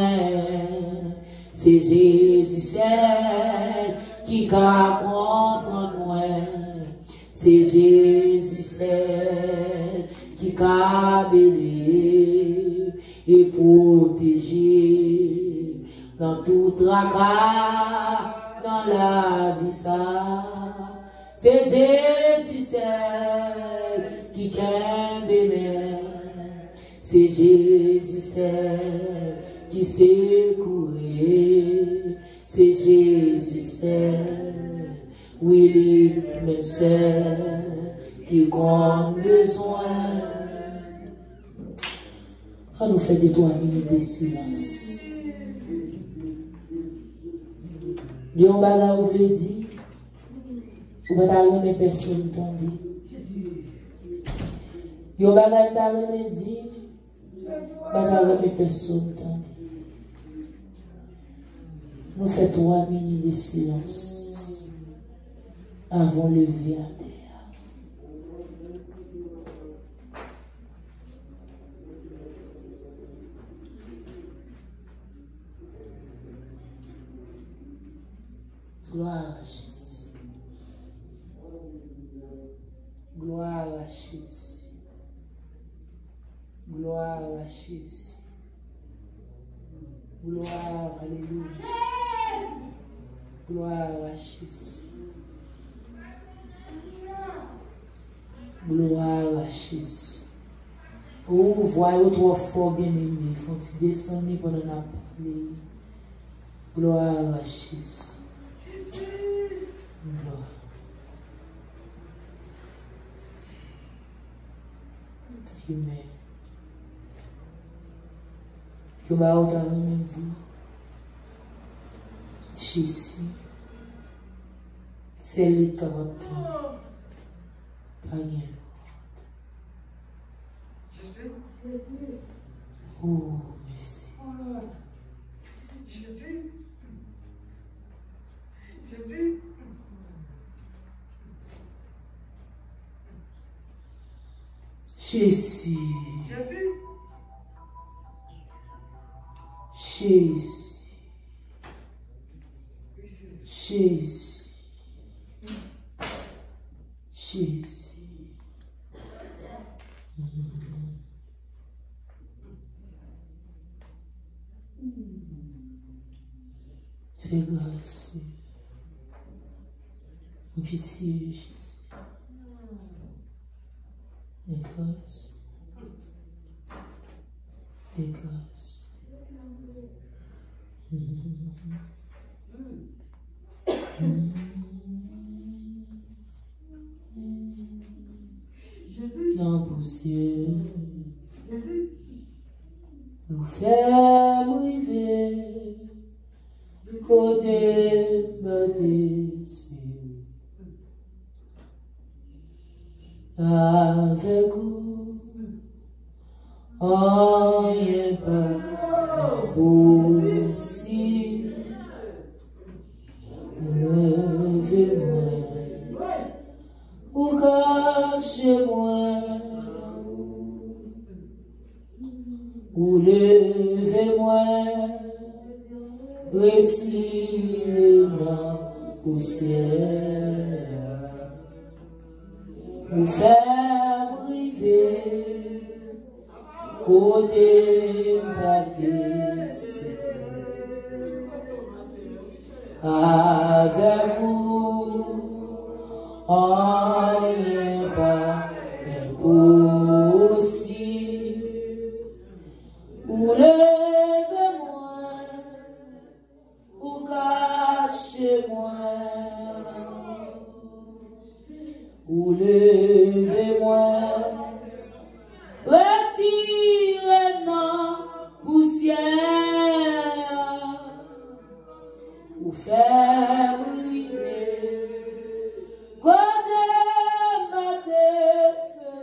C'est Jésus seul qui comprend moi. C'est Jésus seul qui a béni et protégé dans tout tracas, dans la vie ça. C'est Jésus seul qui aime béni. C'est Jésus seul qui sait courir. C'est Jésus seul, oui, lui-même seul qui a besoin. On nous fait des 3 minutes de silence. Il y a un bagage où vous voulez dire. Ou pas t'arriver personne t'entendait. Yo bagay t'arriver dire. Pas t'arriver personne t'entendait. Nous faisons 3 minutes de silence avant de lever à terre. Gloire à Jésus. Gloire à Jésus. Gloire à Jésus. Gloire, alléluia. Gloire à Jésus. Gloire à Jésus. Oh, voyez trois fois bien aimé. Faut-il descendre pendant la parole. Gloire à Jésus. Gloire. Amen. Que ma haute a dit, Jésus, c'est lui qui va obtenir. Pas rien d'autre. Oh, merci. Jésus. Jésus. Jésus. Jésus. Fais grâce. Pitié, Jésus. Des grâces. Des grâces. Dans poussière, nous faisons arriver côté baptiste. Avec vous, rien pas impossible. Levez-moi, ou cachez-moi, ou levez-moi, retirez ma poussière. Vous faire briver côté baptiste. Avec vous, rien pas impossible. Ou levez-moi, ou cachez-moi. Ou levez-moi, retirez nos poussières, ou faire briller, côté ma désespérée,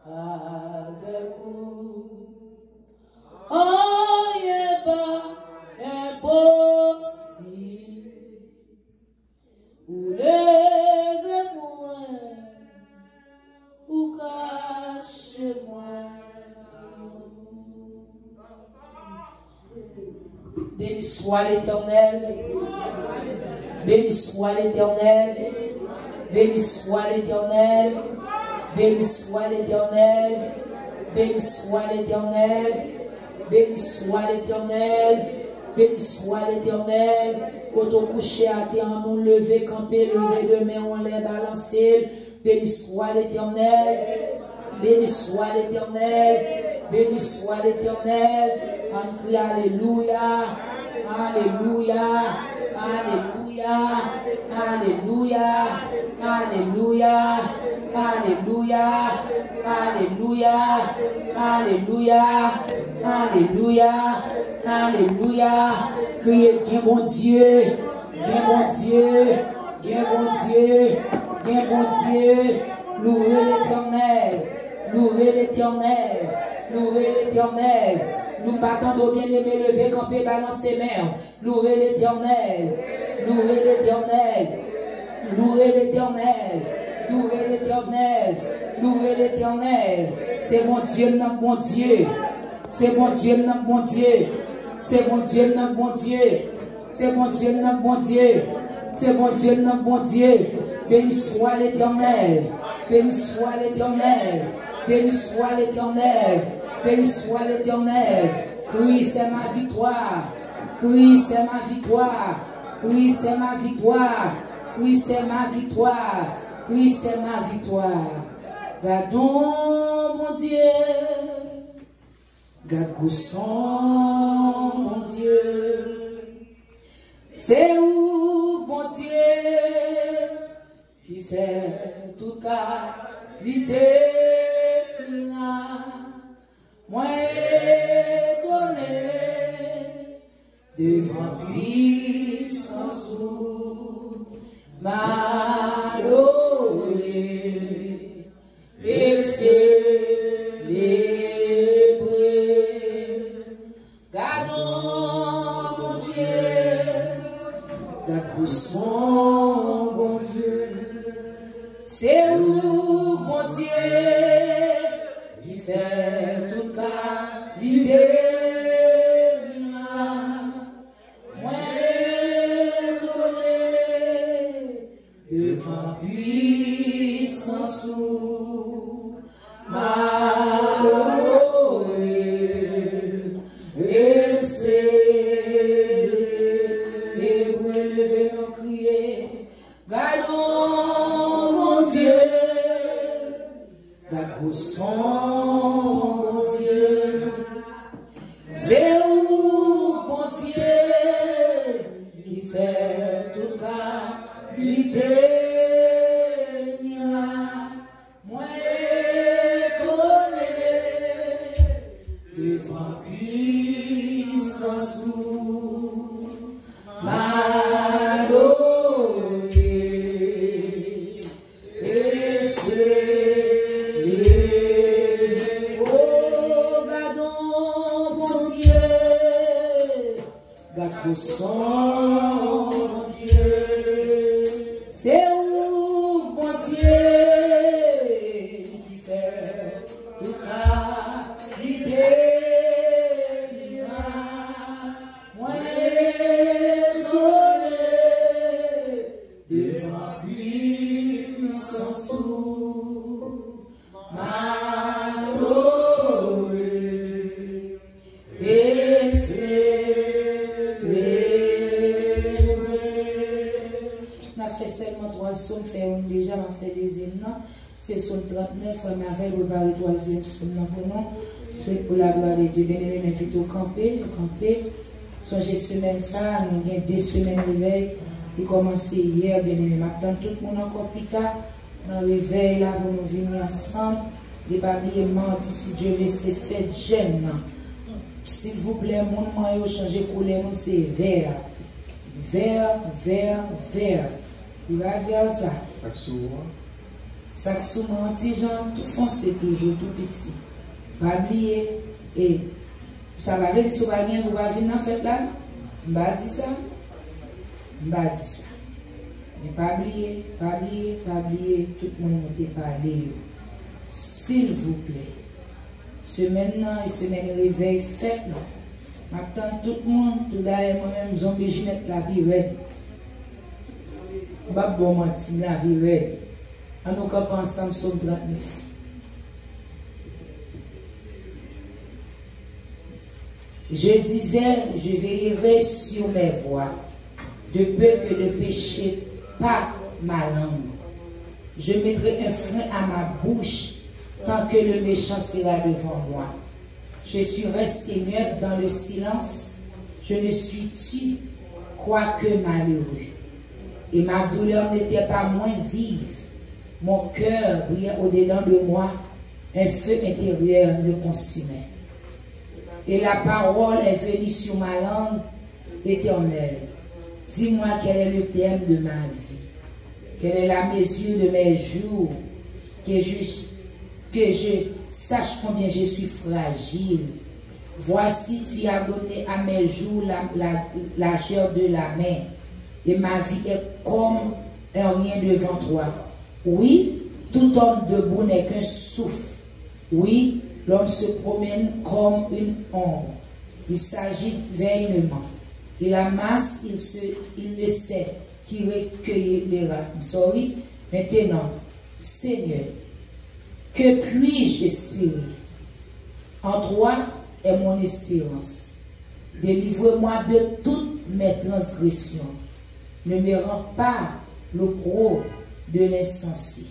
avec vous, rien pas impossible. Ou levez-moi, ou cachez-moi. Béni soit l'Éternel, béni soit l'Éternel, béni soit l'Éternel, béni soit l'Éternel, béni soit l'Éternel, béni soit l'Éternel. Béni soit l'Éternel, quand on couche à terre, nous lever, camper, lever de main, on les balancer. Béni soit l'Éternel, béni soit l'Éternel, béni soit l'Éternel. On crie Alléluia, Alléluia, Alléluia, Alléluia, Alléluia, Alléluia, Alléluia, Alléluia, Alléluia, Alléluia. Criez, bien bon Dieu, bien bon Dieu, bien bon Dieu, bien bon Dieu. Louez l'Éternel, louez l'Éternel, louez l'Éternel. Nous battons nos bien-aimés, lever, camper, balancer mains. Louez l'Éternel, louez l'Éternel, louez l'Éternel, louez l'Éternel, louez l'Éternel. C'est mon Dieu, notre bon Dieu. C'est mon Dieu, notre bon Dieu. C'est mon Dieu, notre bon Dieu. C'est mon Dieu, notre bon Dieu. C'est mon Dieu, notre bon Dieu. Béni soit l'Éternel. Béni soit l'Éternel. Béni soit l'Éternel. Béni soit l'Éternel. Oui, c'est ma victoire. Oui, c'est ma victoire. Oui, c'est ma victoire. Oui, c'est ma victoire. Oui, c'est ma victoire. Gardons, mon Dieu. Gardons son, mon Dieu. C'est où, mon Dieu, qui fait toute qualité là. Moi, donné devant puissance ou malheureux, et célébrer. Gardons, mon Dieu, gardons son bon Dieu. C'est où, bon Dieu, qui fait toute qualité. Moi, devant puissance ou malheureux, et c'est les relever nos crier, gardons mon Dieu, gardons son bon Dieu, c'est où bon Dieu qui fait toute qualité. Moi étonné devant puissance ou malheureux, et c'est les oh gardons bon Dieu, gardons son Dieu, c'est où bon Dieu qui fait toute qualité. Moi étonné devant puissance ou malheureux, et c'est on a fait seulement 3 sons, fait un déjà, on a fait deuxième, non? C'est son 39, on avait préparé 3e son pour nous. C'est pour la gloire de Dieu. Bien-aimé, m'invite au camper, Songez semaine ça, nous avons 2 semaines de réveil. Il a commencé hier, bien-aimé. Maintenant, tout le monde encore plus tard. Dans le réveil là, pour nous venir ensemble. Et pas oublier mardi, si Dieu veut, c'est fête jeune. S'il vous plaît, mon maillot changer couleur, c'est vert. Vert. Il va vers ça. Chaque souvent, petit gens, tout foncé toujours, tout petit. Pas oublier. Et ça va venir sur la gagne, vous va venir dans la fête là. Je vais dire ça. Mais pas oublier, tout le monde va te parler. S'il vous plaît. Semaine et semaine réveil, fête là. Maintenant, tout le monde, tout d'ailleurs, moi-même, zombie Ginette la vie raide. Pas bon mentir, la vie raide. En tout cas, ensemble, Psaume 39. Je disais, je veillerai sur mes voies, de peur que ne péche pas ma langue. Je mettrai un frein à ma bouche tant que le méchant sera devant moi. Je suis resté muette dans le silence, je ne suis tue, quoique malheureux. Et ma douleur n'était pas moins vive. Mon cœur brillait au-dedans de moi, un feu intérieur le consumait. Et la parole est venue sur ma langue, Éternel. Dis-moi quel est le terme de ma vie, quelle est la mesure de mes jours, que je sache combien je suis fragile. Voici, tu as donné à mes jours la largeur de la main, et ma vie est comme un rien devant toi. Oui, tout homme debout n'est qu'un souffle. Oui, l'homme se promène comme une ombre. Il s'agite vainement. Et la masse, il ne sait qui recueillera. Sorry. Maintenant, Seigneur, que puis-je espérer? En toi est mon espérance. Délivre-moi de toutes mes transgressions. Ne me rends pas le gros de l'insensé.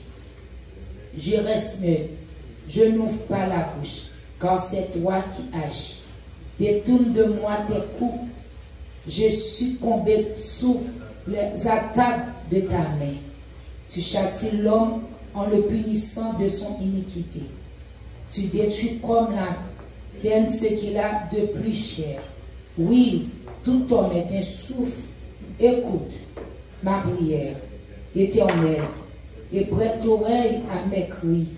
Je reste muet. Je n'ouvre pas la bouche, car c'est toi qui agis. Détourne de moi tes coups. Je succombe sous les attaques de ta main. Tu châties l'homme en le punissant de son iniquité. Tu détruis comme la terre ce qu'il a de plus cher. Oui, tout homme est un souffle. Écoute ma prière, Éternel, et prête l'oreille à mes cris.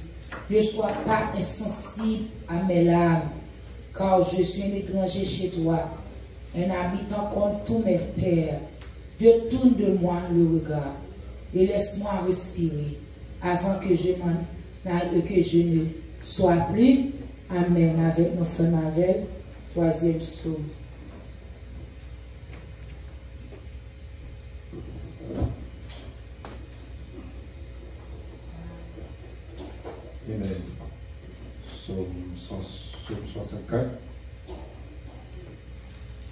Ne sois pas insensible à mes larmes, car je suis un étranger chez toi, un habitant comme tous mes pères. Détourne de moi le regard et laisse-moi respirer. avant que je ne sois plus. Amen. Avec nos frères Mavel, troisième psaume. Amen. Psaume 64.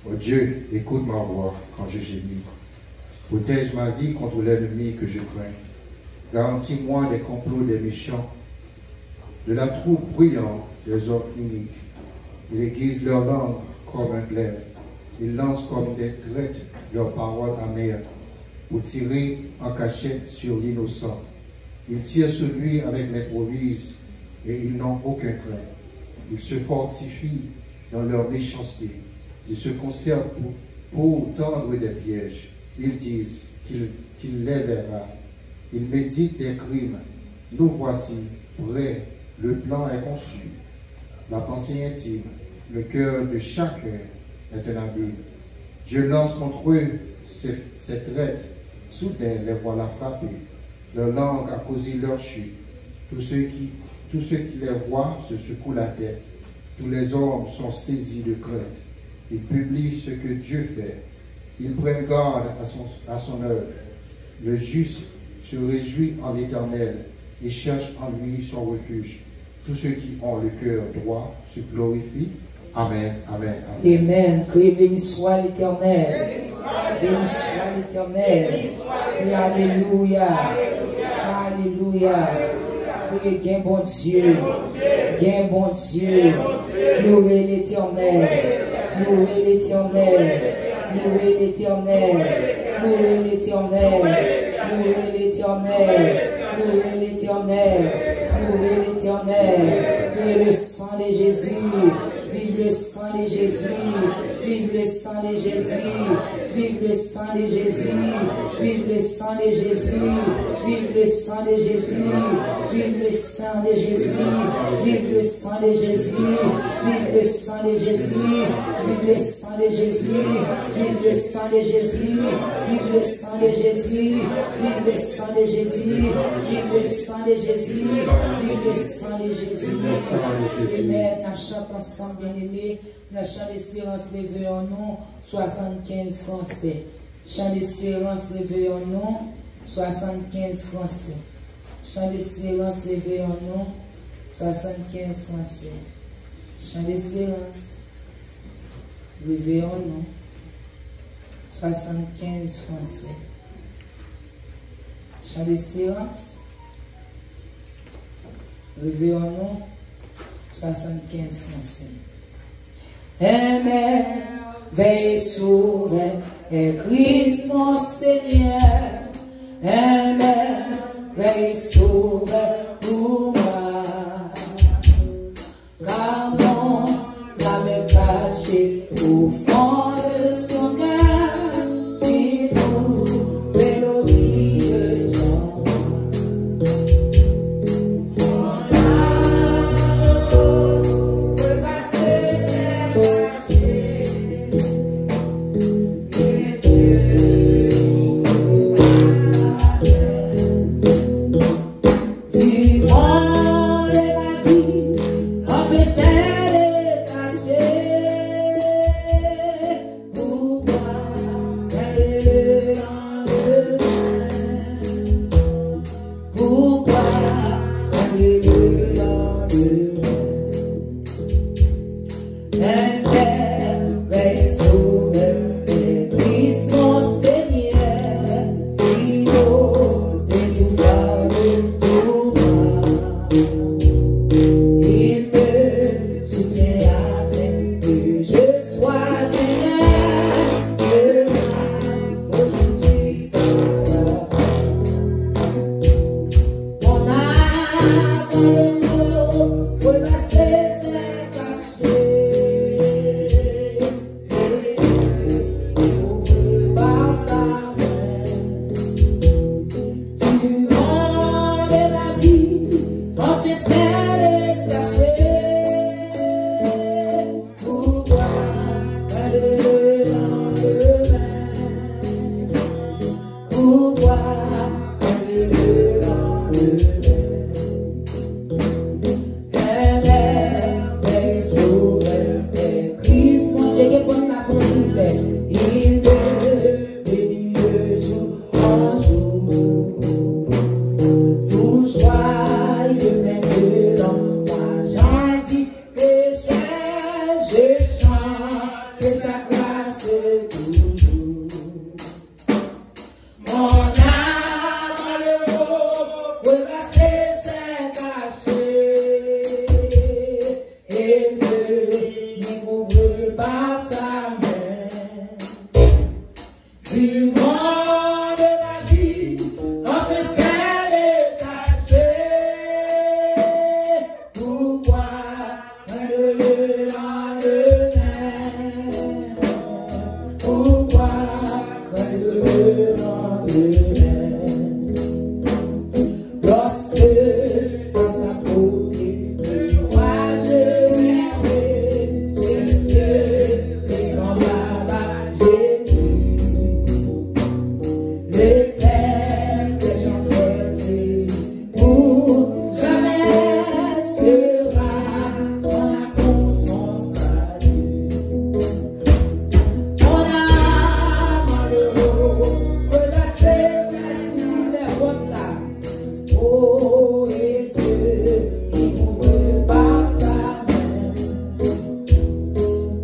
Oh Dieu, écoute ma voix quand je gémis. Protège ma vie contre l'ennemi que je crains. Garantis-moi des complots des méchants, de la troupe bruyante des hommes iniques. Il aiguise leur langue comme un glaive. Il lance comme des traites leurs paroles amères pour tirer en cachette sur l'innocent. Ils tirent sur lui avec l'improvise et ils n'ont aucun crainte. Ils se fortifient dans leur méchanceté. Ils se conservent pour tendre des pièges. Ils disent qu'il les verra. Ils méditent des crimes. Nous voici prêts. Le plan est conçu. La pensée intime, le cœur de chacun est un abîme. Dieu lance contre eux ses traites. Soudain, les voilà frappés. Leur langue a causé leur chute. Tous ceux qui les voient se secouent la tête. Tous les hommes sont saisis de crainte. Ils publient ce que Dieu fait. Ils prennent garde à son œuvre. Le juste se réjouit en l'Éternel et cherche en lui son refuge. Tous ceux qui ont le cœur droit se glorifient. Amen, amen, amen. Amen. Que béni soit l'Éternel. Béni soit l'Éternel. Et alléluia. Alléluia. Que gain bon Dieu. Gain bon Dieu. Louez l'Éternel. Louez l'Éternel. Louez l'Éternel. Louez l'Éternel. Louez l'Éternel. Louez l'Éternel. Louez l'Éternel. Que le sang de Jésus. Vive le sang de Jésus. Vive le sang de Jésus. Vive le sang de Jésus. Vive le sang de Jésus. Vive le sang de Jésus. Vive le sang de Jésus. Vive le sang de Jésus. Vive le sang de Jésus. Vive le sang de Jésus. Vive le sang de Jésus. Vive le sang de Jésus. Vive le sang de Jésus. Vive le sang de Jésus. Vive le sang de Jésus. Amen. Nous chantons ensemble, bien-aimés. Nous chant d'espérance levé en nous, 75 français. Chant d'espérance levé en nous, 75 français. Chant d'espérance levé en nous, 75 français. Chant d'espérance levé en nous, 75 français. Chant d'espérance levé en nous, 75 français. Merveille souverain est Christ mon Seigneur. Merveille souverain pour moi. Car mon âme est cachée au fond de son cœur. Qui nous fait l'oubli de Jean. Pourquoi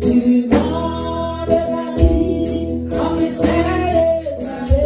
Du monde de ma vie, en fait c'est le marché.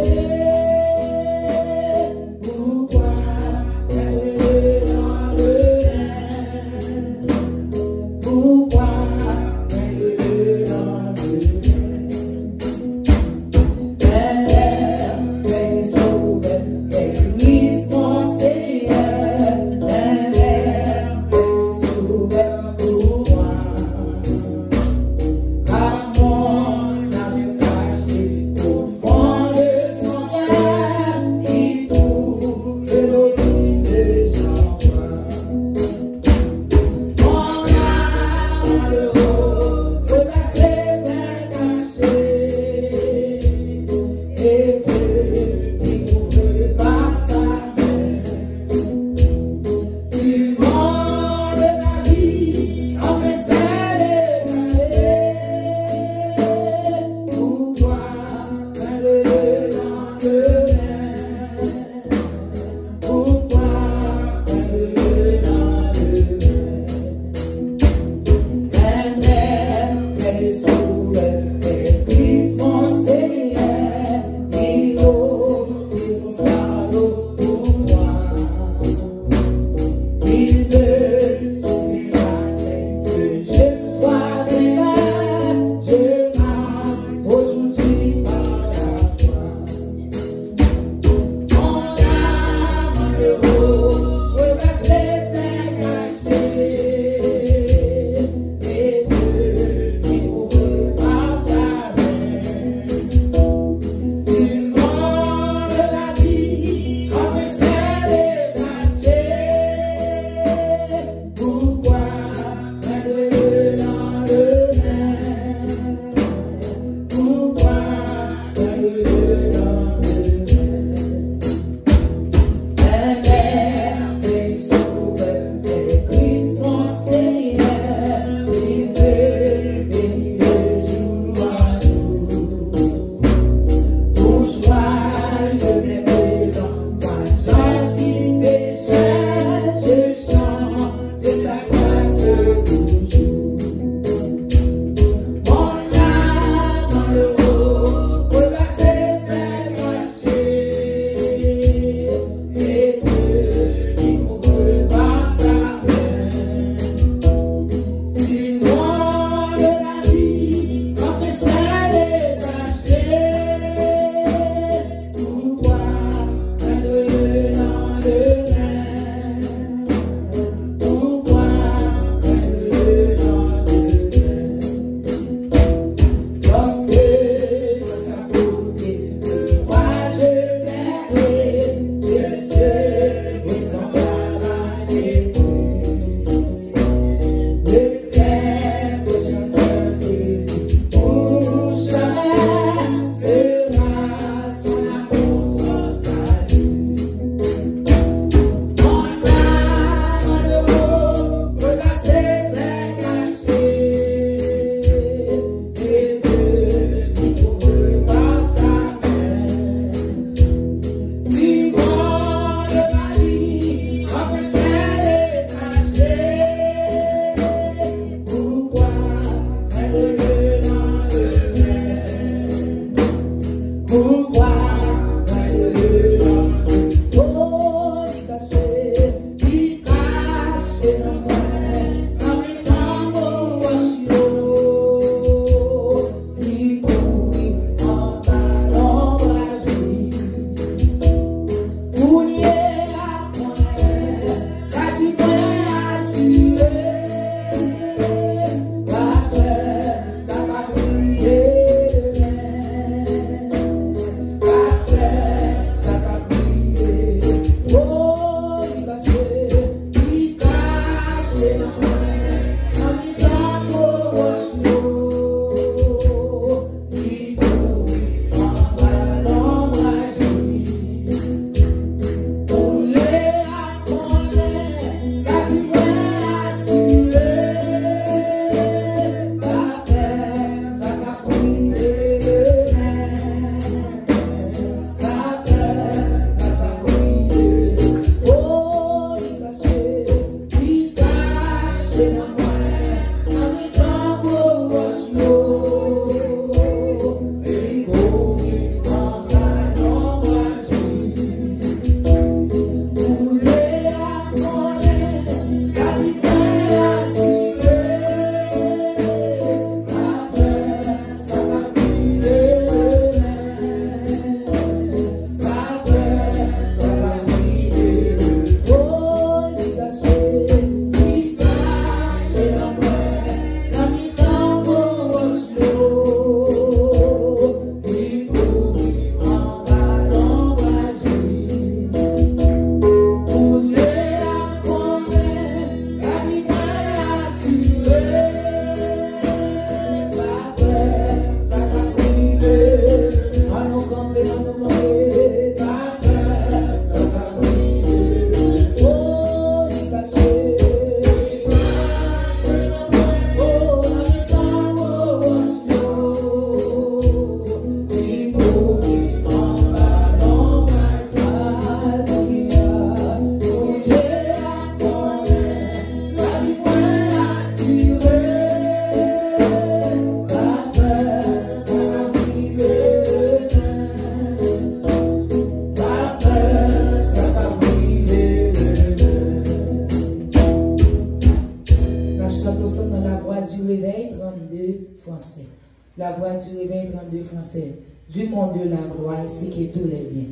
La voix du réveil 32 français. Du monde de la gloire ainsi que tous les biens.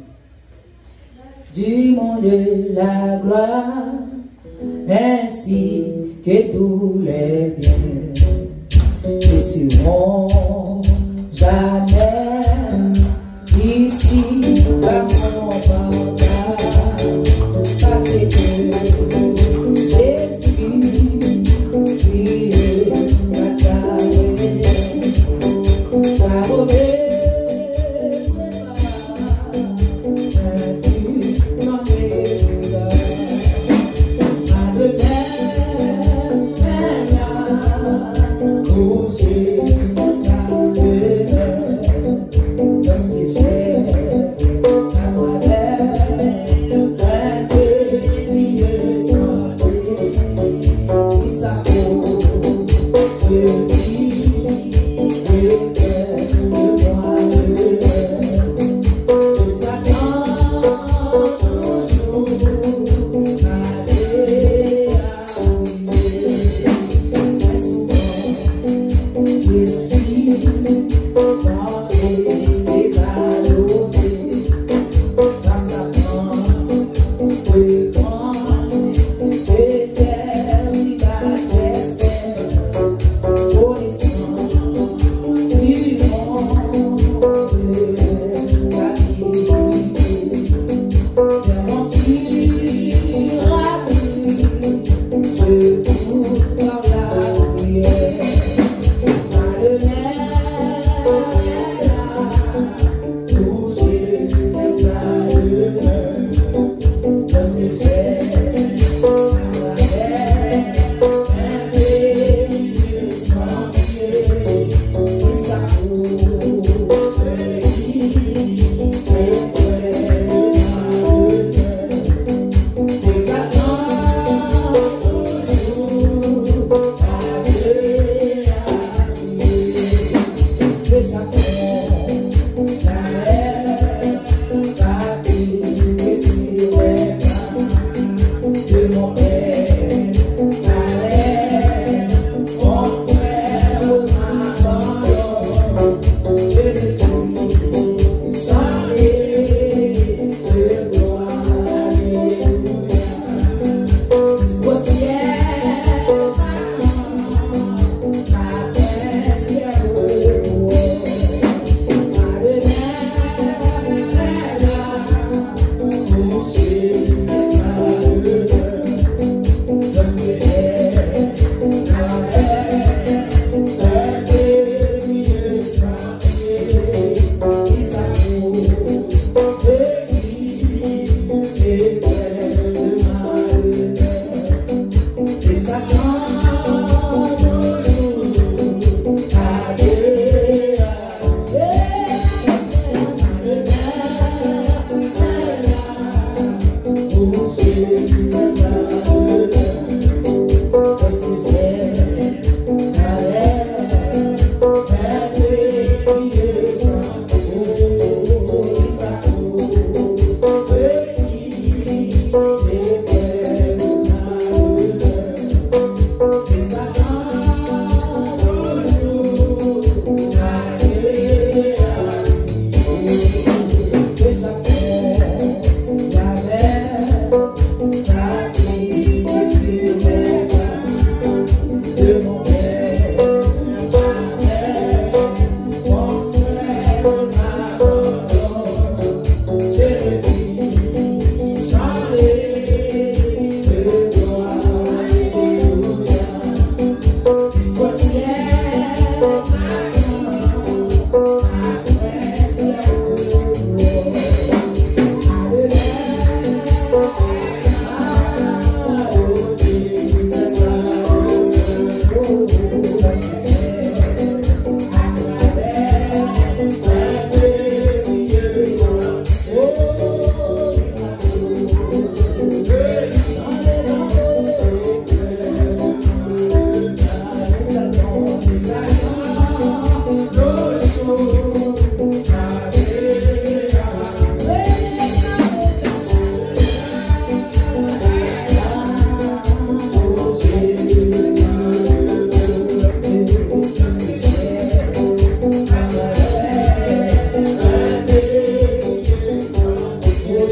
Du monde de la gloire ainsi que tous les biens. Ils seront jamais ici à mon papa. Parce que Jésus qui est Nazareth.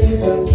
Yes,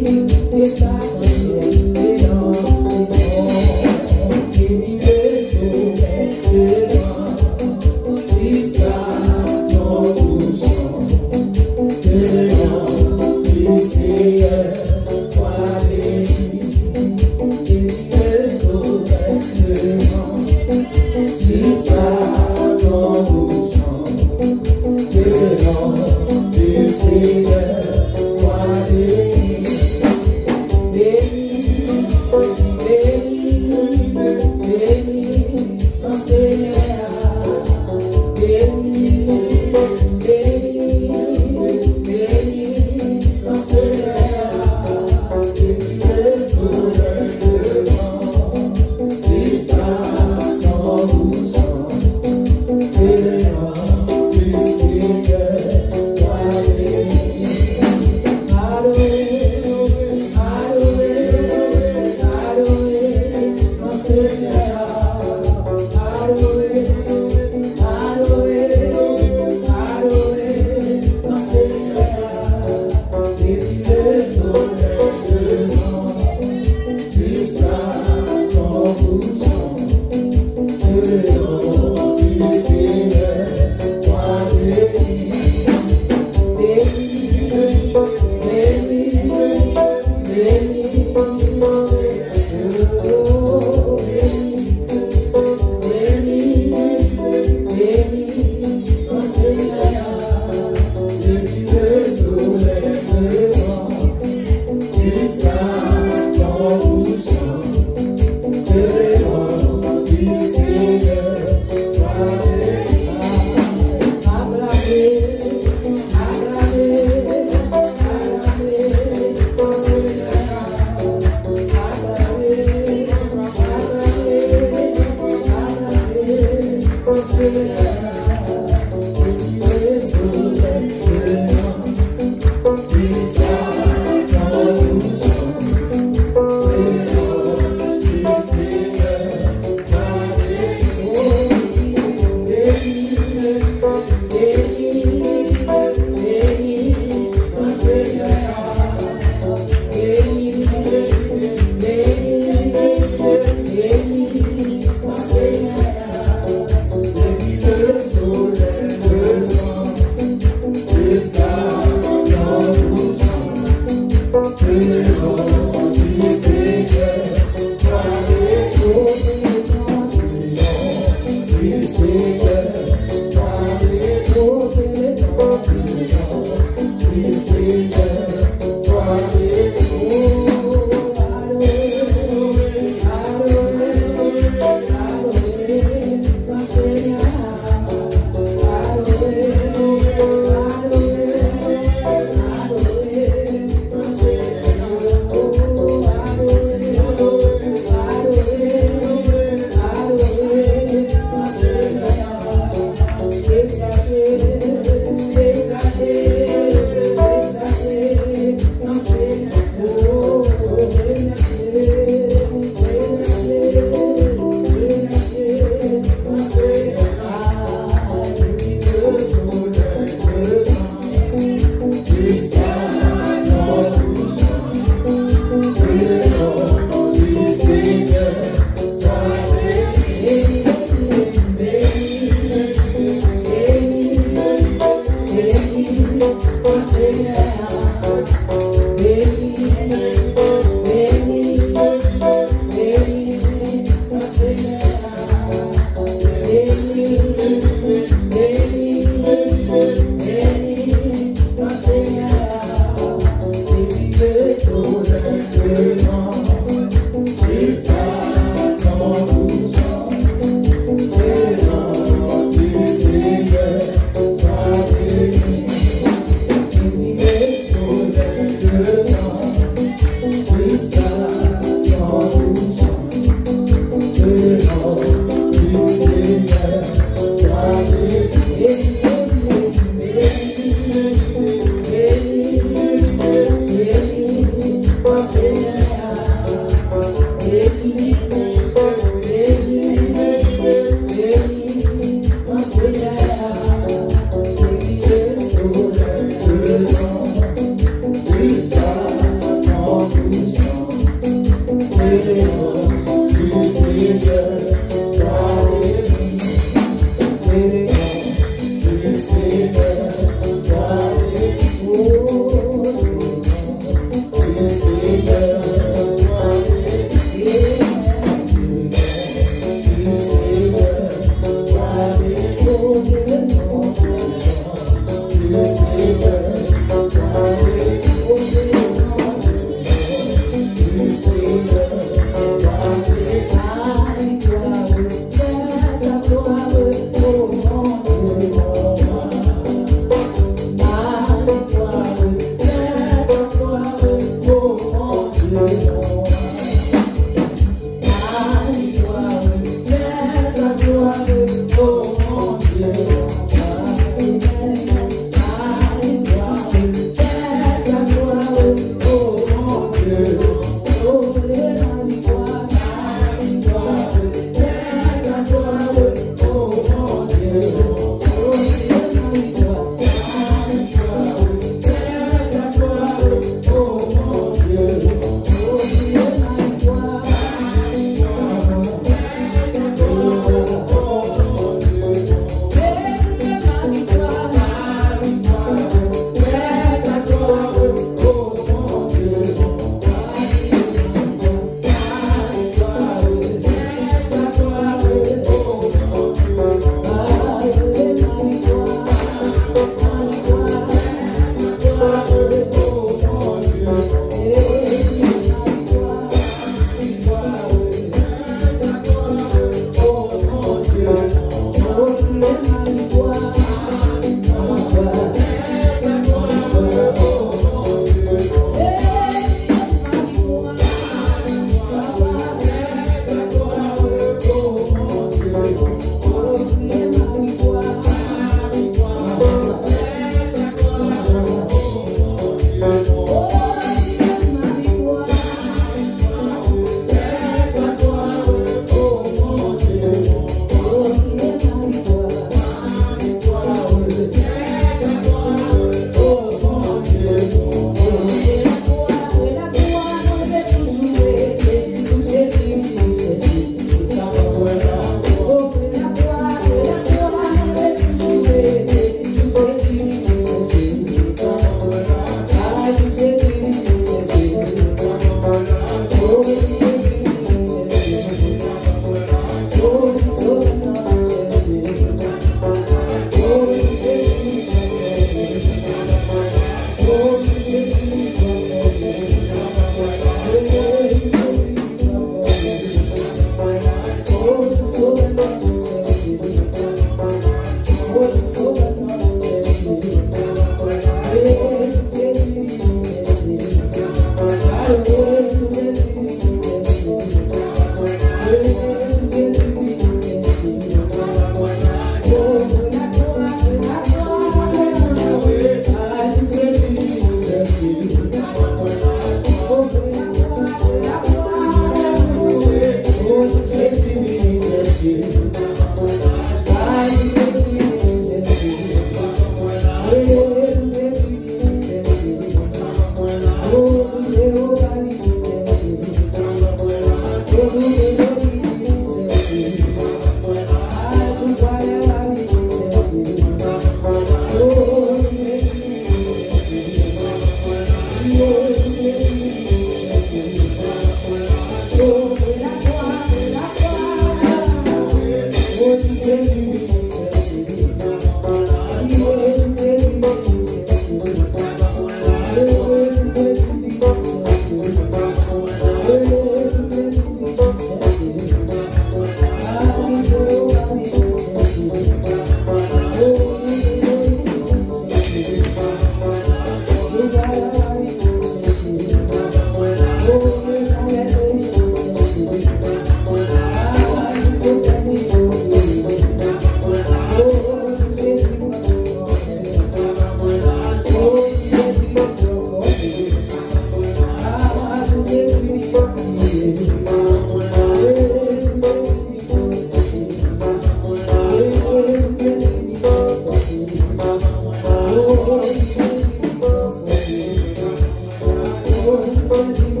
Oh,